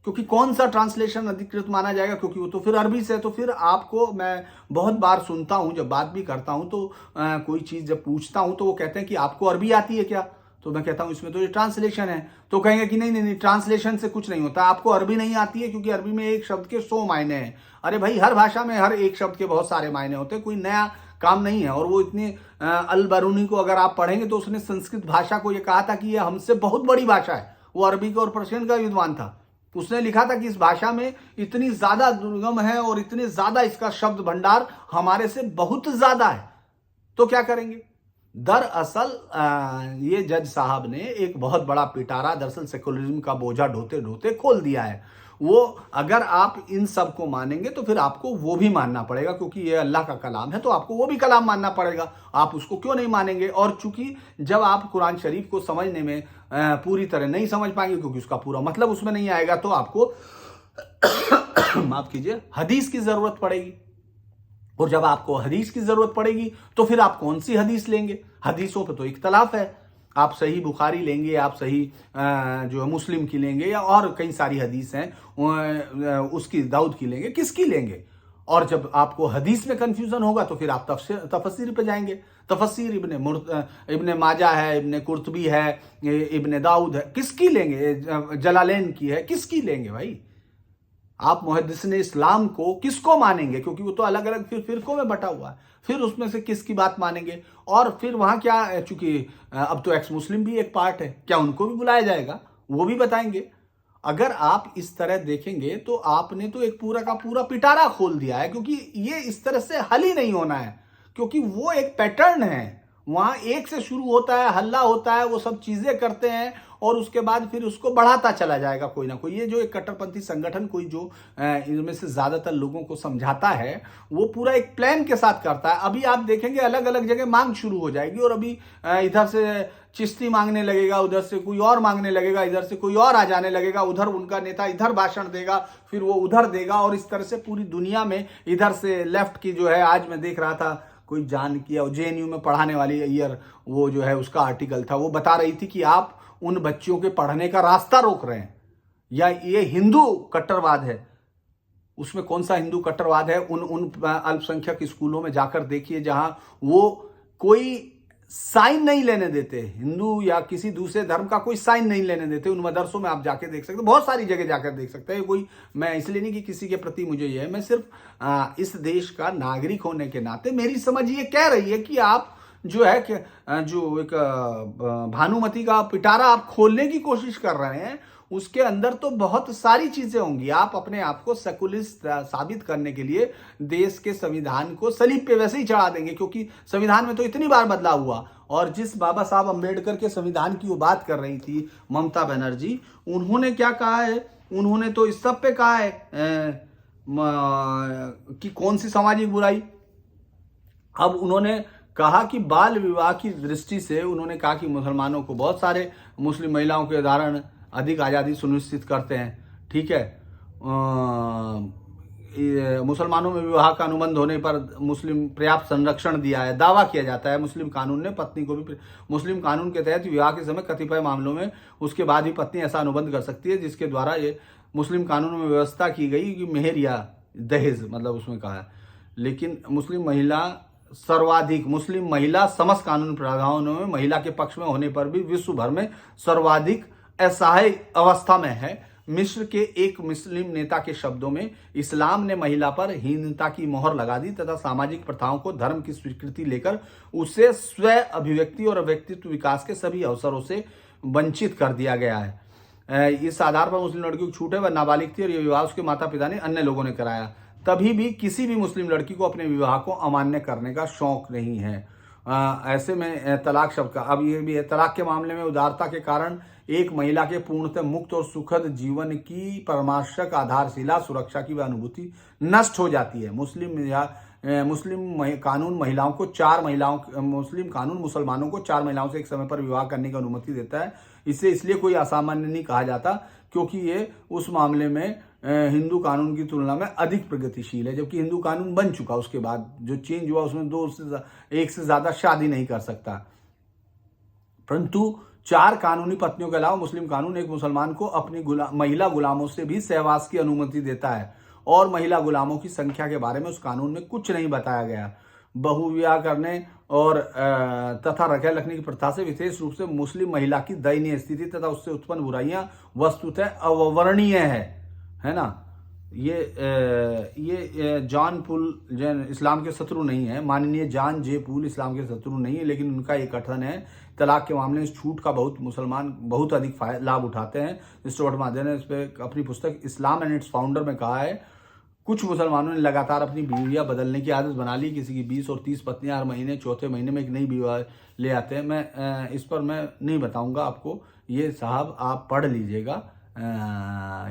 क्योंकि कौन सा ट्रांसलेशन अधिकृत माना जाएगा, क्योंकि वो तो फिर अरबी से है। तो फिर आपको, मैं बहुत बार सुनता हूं, जब बात भी करता हूं तो कोई चीज जब पूछता हूं तो वो कहते हैं कि आपको अरबी आती है क्या, तो मैं कहता हूं इसमें तो ये ट्रांसलेशन है। तो कहेंगे कि नहीं नहीं नहीं, ट्रांसलेशन से कुछ नहीं होता, आपको अरबी नहीं आती है क्योंकि अरबी में एक शब्द के 100 मायने हैं। अरे भाई, हर भाषा में हर एक शब्द के बहुत सारे मायने होते हैं, कोई नया काम नहीं है। और वो इतने अल बरूनी को अगर आप पढ़ेंगे तो उसने संस्कृत भाषा को ये कहा था कि ये हमसे बहुत बड़ी भाषा है। वो अरबी का और पर्शियन का विद्वान था। उसने लिखा था कि इस भाषा में इतनी ज्यादा दुर्गम है और इतने ज्यादा इसका शब्द भंडार हमारे से बहुत ज्यादा है। तो क्या करेंगे? दरअसल ये जज साहब ने एक बहुत बड़ा पिटारा दरअसल सेकुलरिज्म का बोझा ढोते ढोते खोल दिया है। वो अगर आप इन सब को मानेंगे तो फिर आपको वो भी मानना पड़ेगा, क्योंकि ये अल्लाह का कलाम है, तो आपको वो भी कलाम मानना पड़ेगा। आप उसको क्यों नहीं मानेंगे? और चूंकि जब आप कुरान शरीफ को समझने में पूरी तरह नहीं समझ पाएंगे, क्योंकि उसका पूरा मतलब उसमें नहीं आएगा, तो आपको माफ कीजिए, हदीस की जरूरत पड़ेगी। और जब आपको हदीस की जरूरत पड़ेगी तो फिर आप कौन सी हदीस लेंगे? हदीसों पे तो इख्तलाफ है। आप सही बुखारी लेंगे, आप सही जो मुस्लिम की लेंगे, या और कई सारी हदीस हैं उसकी, दाऊद की लेंगे, किसकी लेंगे? और जब आपको हदीस में कंफ्यूजन होगा तो फिर आप तफसीर पे जाएंगे। तफसीर इब्ने माजा है, इब्ने कुर्तबी है, इब्ने दाऊद है, किसकी लेंगे? जलालैन की है, किसकी लेंगे भाई? आप मुहद्दिसिन इस्लाम को किसको मानेंगे? क्योंकि वो तो अलग अलग फिर फिरकों में बटा हुआ है, फिर उसमें से किसकी बात मानेंगे? और फिर वहां क्या, चूंकि अब तो एक्स मुस्लिम भी एक पार्ट है, क्या उनको भी बुलाया जाएगा? वो भी बताएंगे। अगर आप इस तरह देखेंगे तो आपने तो एक पूरा का पूरा पिटारा खोल दिया है, क्योंकि ये इस तरह से हल ही नहीं होना है, क्योंकि वो एक पैटर्न है। वहां एक से शुरू होता है, हल्ला होता है, वो सब चीजें करते हैं और उसके बाद फिर उसको बढ़ाता चला जाएगा कोई ना कोई। ये जो एक कट्टरपंथी संगठन कोई जो इनमें से ज्यादातर लोगों को समझाता है, वो पूरा एक प्लान के साथ करता है। अभी आप देखेंगे अलग अलग जगह मांग शुरू हो जाएगी, और अभी इधर से चिश्ती मांगने लगेगा, उधर से कोई और मांगने लगेगा, इधर से कोई और आ जाने लगेगा, उधर उनका नेता इधर भाषण देगा, फिर वो उधर देगा, और इस तरह से पूरी दुनिया में इधर से लेफ्ट की जो है, आज मैं देख रहा था कोई जान किया जेएनयू में पढ़ाने वाली ईयर, वो जो है उसका आर्टिकल था, वो बता रही थी कि आप उन बच्चियों के पढ़ने का रास्ता रोक रहे हैं, या ये हिंदू कट्टरवाद है। उसमें कौन सा हिंदू कट्टरवाद है? उन अल्पसंख्यक स्कूलों में जाकर देखिए जहां वो कोई साइन नहीं लेने देते, हिंदू या किसी दूसरे धर्म का कोई साइन नहीं लेने देते। उन मदरसों में आप जाके देख सकते हैं, बहुत सारी जगह जाकर देख सकते हैं। कोई, मैं इसलिए नहीं कि किसी के प्रति मुझे ये है, मैं सिर्फ इस देश का नागरिक होने के नाते मेरी समझ ये कह रही है कि आप जो है कि जो एक भानुमति का पिटारा आप खोलने की कोशिश कर रहे हैं, उसके अंदर तो बहुत सारी चीजें होंगी। आप अपने आप को सेकुलरिस्ट साबित करने के लिए देश के संविधान को सलीब पे वैसे ही चढ़ा देंगे, क्योंकि संविधान में तो इतनी बार बदलाव हुआ। और जिस बाबा साहब अम्बेडकर के संविधान की वो बात कर रही थी ममता बनर्जी, उन्होंने क्या कहा है? उन्होंने तो इस सब पे कहा है कि कौन सी सामाजिक बुराई। अब उन्होंने कहा कि बाल विवाह की दृष्टि से उन्होंने कहा कि मुसलमानों को, बहुत सारे मुस्लिम महिलाओं के उदाहरण अधिक आज़ादी सुनिश्चित करते हैं, ठीक है। मुसलमानों में विवाह का अनुबंध होने पर मुस्लिम पर्याप्त संरक्षण दिया है, दावा किया जाता है। मुस्लिम कानून ने पत्नी को भी, मुस्लिम कानून के तहत विवाह के समय कतिपय मामलों में उसके बाद ही पत्नी ऐसा अनुबंध कर सकती है जिसके द्वारा ये मुस्लिम कानून में व्यवस्था की गई कि मेहर या दहेज, मतलब उसमें कहा है। लेकिन मुस्लिम महिला समस्त कानूनी प्रावधानों में महिला के पक्ष में होने पर भी विश्व भर में सर्वाधिक असहाय अवस्था में है। मिस्र के एक मुस्लिम नेता के शब्दों में, इस्लाम ने महिला पर हीनता की मोहर लगा दी तथा सामाजिक प्रथाओं को धर्म की स्वीकृति लेकर उसे स्व अभिव्यक्ति और व्यक्तित्व विकास के सभी अवसरों से वंचित कर दिया गया है। इस आधार पर मुस्लिम लड़की को छूट है, वह नाबालिग थी और यह विवाह उसके माता पिता ने, अन्य लोगों ने कराया। तभी भी किसी भी मुस्लिम लड़की को अपने विवाह को अमान्य करने का शौक नहीं है। ऐसे में तलाक शब्द का, अब ये भी है, तलाक के मामले में उदारता के कारण एक महिला के पूर्णतः मुक्त और सुखद जीवन की परमार्शक आधारशिला सुरक्षा की अनुभूति नष्ट हो जाती है। मुस्लिम कानून महिलाओं को मुसलमानों को 4 महिलाओं से एक समय पर विवाह करने की अनुमति देता है। इसे इसलिए कोई असामान्य नहीं कहा जाता क्योंकि ये उस मामले में हिंदू कानून की तुलना में अधिक प्रगतिशील है। जबकि हिंदू कानून बन चुका, उसके बाद जो चेंज हुआ उसमें 1 से ज्यादा शादी नहीं कर सकता। परंतु 4 कानूनी पत्नियों के अलावा मुस्लिम कानून एक मुसलमान को अपनी महिला गुलामों से भी सहवास की अनुमति देता है, और महिला गुलामों की संख्या के बारे में उस कानून में कुछ नहीं बताया गया। बहुविवाह करने और तथा रखे रखने की प्रथा से विशेष रूप से मुस्लिम महिला की दयनीय स्थिति तथा उससे उत्पन्न बुराइयां वस्तुतः अवर्णनीय है ना। ये जॉन पुल इस्लाम के शत्रु नहीं है, माननीय जॉन जे पुल इस्लाम के शत्रु नहीं है, लेकिन उनका ये कथन है तलाक के मामले में छूट का मुसलमान बहुत अधिक लाभ उठाते हैं। स्टुअर्ट मार्जन ने इस पर अपनी पुस्तक इस्लाम एंड इट्स फाउंडर में कहा है, कुछ मुसलमानों ने लगातार अपनी बीवियां बदलने की आदत बना ली। किसी की 20 और 30 पत्नियां हर महीने, चौथे महीने में एक नई बीवी ले आते हैं। मैं इस पर मैं नहीं बताऊंगा आपको, ये साहब आप पढ़ लीजिएगा।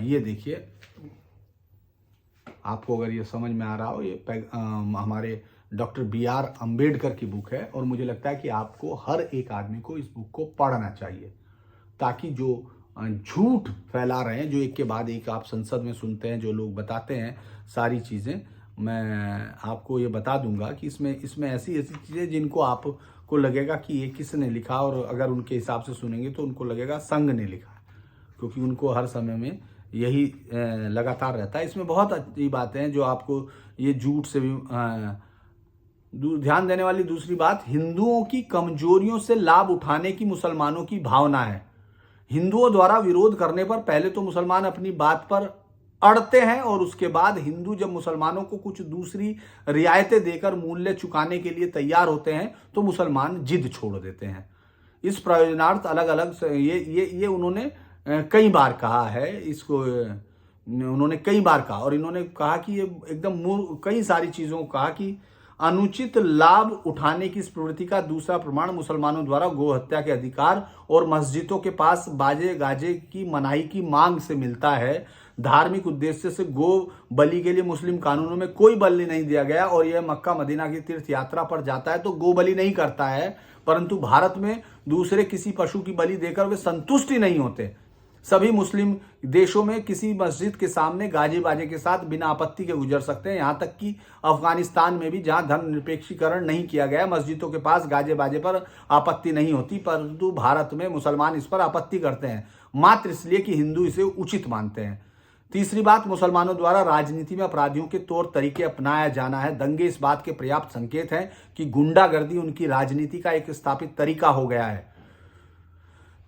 ये देखिए, आपको अगर ये समझ में आ रहा हो, ये हमारे डॉक्टर BR अम्बेडकर की बुक है, और मुझे लगता है कि आपको हर एक आदमी को इस बुक को पढ़ना चाहिए, ताकि जो झूठ फैला रहे हैं, जो एक के बाद एक आप संसद में सुनते हैं, जो लोग बताते हैं सारी चीज़ें, मैं आपको ये बता दूंगा कि इसमें ऐसी चीज़ें जिनको आपको लगेगा कि ये किसने लिखा, और अगर उनके हिसाब से सुनेंगे तो उनको लगेगा संघ ने लिखा, क्योंकि उनको हर समय में यही लगातार रहता है। इसमें बहुत अच्छी बातें हैं जो आपको ये झूठ से भी ध्यान देने वाली। दूसरी बात, हिंदुओं की कमजोरियों से लाभ उठाने की मुसलमानों की भावना है। हिंदुओं द्वारा विरोध करने पर पहले तो मुसलमान अपनी बात पर अड़ते हैं और उसके बाद हिंदू जब मुसलमानों को कुछ दूसरी रियायतें देकर मूल्य चुकाने के लिए तैयार होते हैं तो मुसलमान जिद छोड़ देते हैं। इस प्रयोजनार्थ अलग अलग ये उन्होंने कई बार कहा है। इसको उन्होंने कई बार कहा और इन्होंने कहा कि ये एकदम कई सारी चीजों को कहा कि अनुचित लाभ उठाने की इस प्रवृत्ति का दूसरा प्रमाण मुसलमानों द्वारा गो हत्या के अधिकार और मस्जिदों के पास बाजे गाजे की मनाही की मांग से मिलता है। धार्मिक उद्देश्य से गो बलि के लिए मुस्लिम कानूनों में कोई बलि नहीं दिया गया और यह मक्का मदीना की तीर्थ यात्रा पर जाता है तो गो बलि नहीं करता है, परंतु भारत में दूसरे किसी पशु की बलि देकर वे संतुष्ट ही नहीं होते। सभी मुस्लिम देशों में किसी मस्जिद के सामने गाजे बाजे के साथ बिना आपत्ति के गुजर सकते हैं। यहां तक कि अफगानिस्तान में भी जहां धर्मनिरपेक्षीकरण नहीं किया गया, मस्जिदों के पास गाजे बाजे पर आपत्ति नहीं होती, परंतु भारत में मुसलमान इस पर आपत्ति करते हैं मात्र इसलिए कि हिंदू इसे उचित मानते हैं। तीसरी बात, मुसलमानों द्वारा राजनीति में अपराधियों के तौर तरीके अपनाया जाना है। दंगे इस बात के पर्याप्त संकेत हैं कि गुंडागर्दी उनकी राजनीति का एक स्थापित तरीका हो गया है।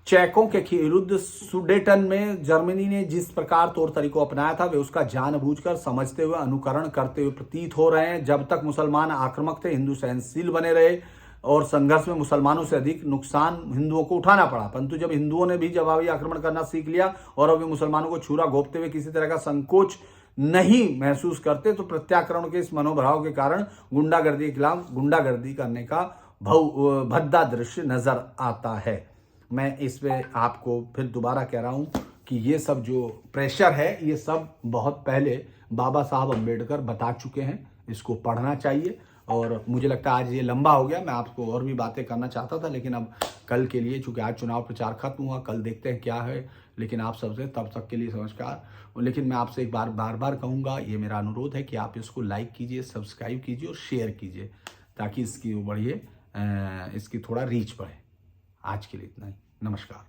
चेकों के विरुद्ध सुडेटन में जर्मनी ने जिस प्रकार तौर तरीकों अपनाया था वे उसका जानबूझकर समझते हुए अनुकरण करते हुए प्रतीत हो रहे हैं। जब तक मुसलमान आक्रामक थे हिंदू सहनशील बने रहे और संघर्ष में मुसलमानों से अधिक नुकसान हिंदुओं को उठाना पड़ा, परंतु जब हिंदुओं ने भी जवाबी आक्रमण करना सीख लिया और अब वे मुसलमानों को छुरा घोंपते हुए किसी तरह का संकोच नहीं महसूस करते तो प्रत्याक्रमण के इस मनोभाव के कारण गुंडागर्दी के खिलाफ गुंडागर्दी करने का भद्दा दृश्य नजर आता है। मैं इस पे आपको फिर दोबारा कह रहा हूं कि ये सब जो प्रेशर है ये सब बहुत पहले बाबा साहब अम्बेडकर बता चुके हैं। इसको पढ़ना चाहिए और मुझे लगता है आज ये लंबा हो गया। मैं आपको और भी बातें करना चाहता था लेकिन अब कल के लिए, चूंकि आज चुनाव प्रचार खत्म हुआ, कल देखते हैं क्या है। लेकिन आप सबसे तब तक के लिए नमस्कार। लेकिन मैं आपसे एक बार कहूँगा, ये मेरा अनुरोध है कि आप इसको लाइक कीजिए, सब्सक्राइब कीजिए और शेयर कीजिए ताकि इसकी वो बढ़िए, इसकी थोड़ा रीच बढ़े। आज के लिए इतना ही। नमस्कार।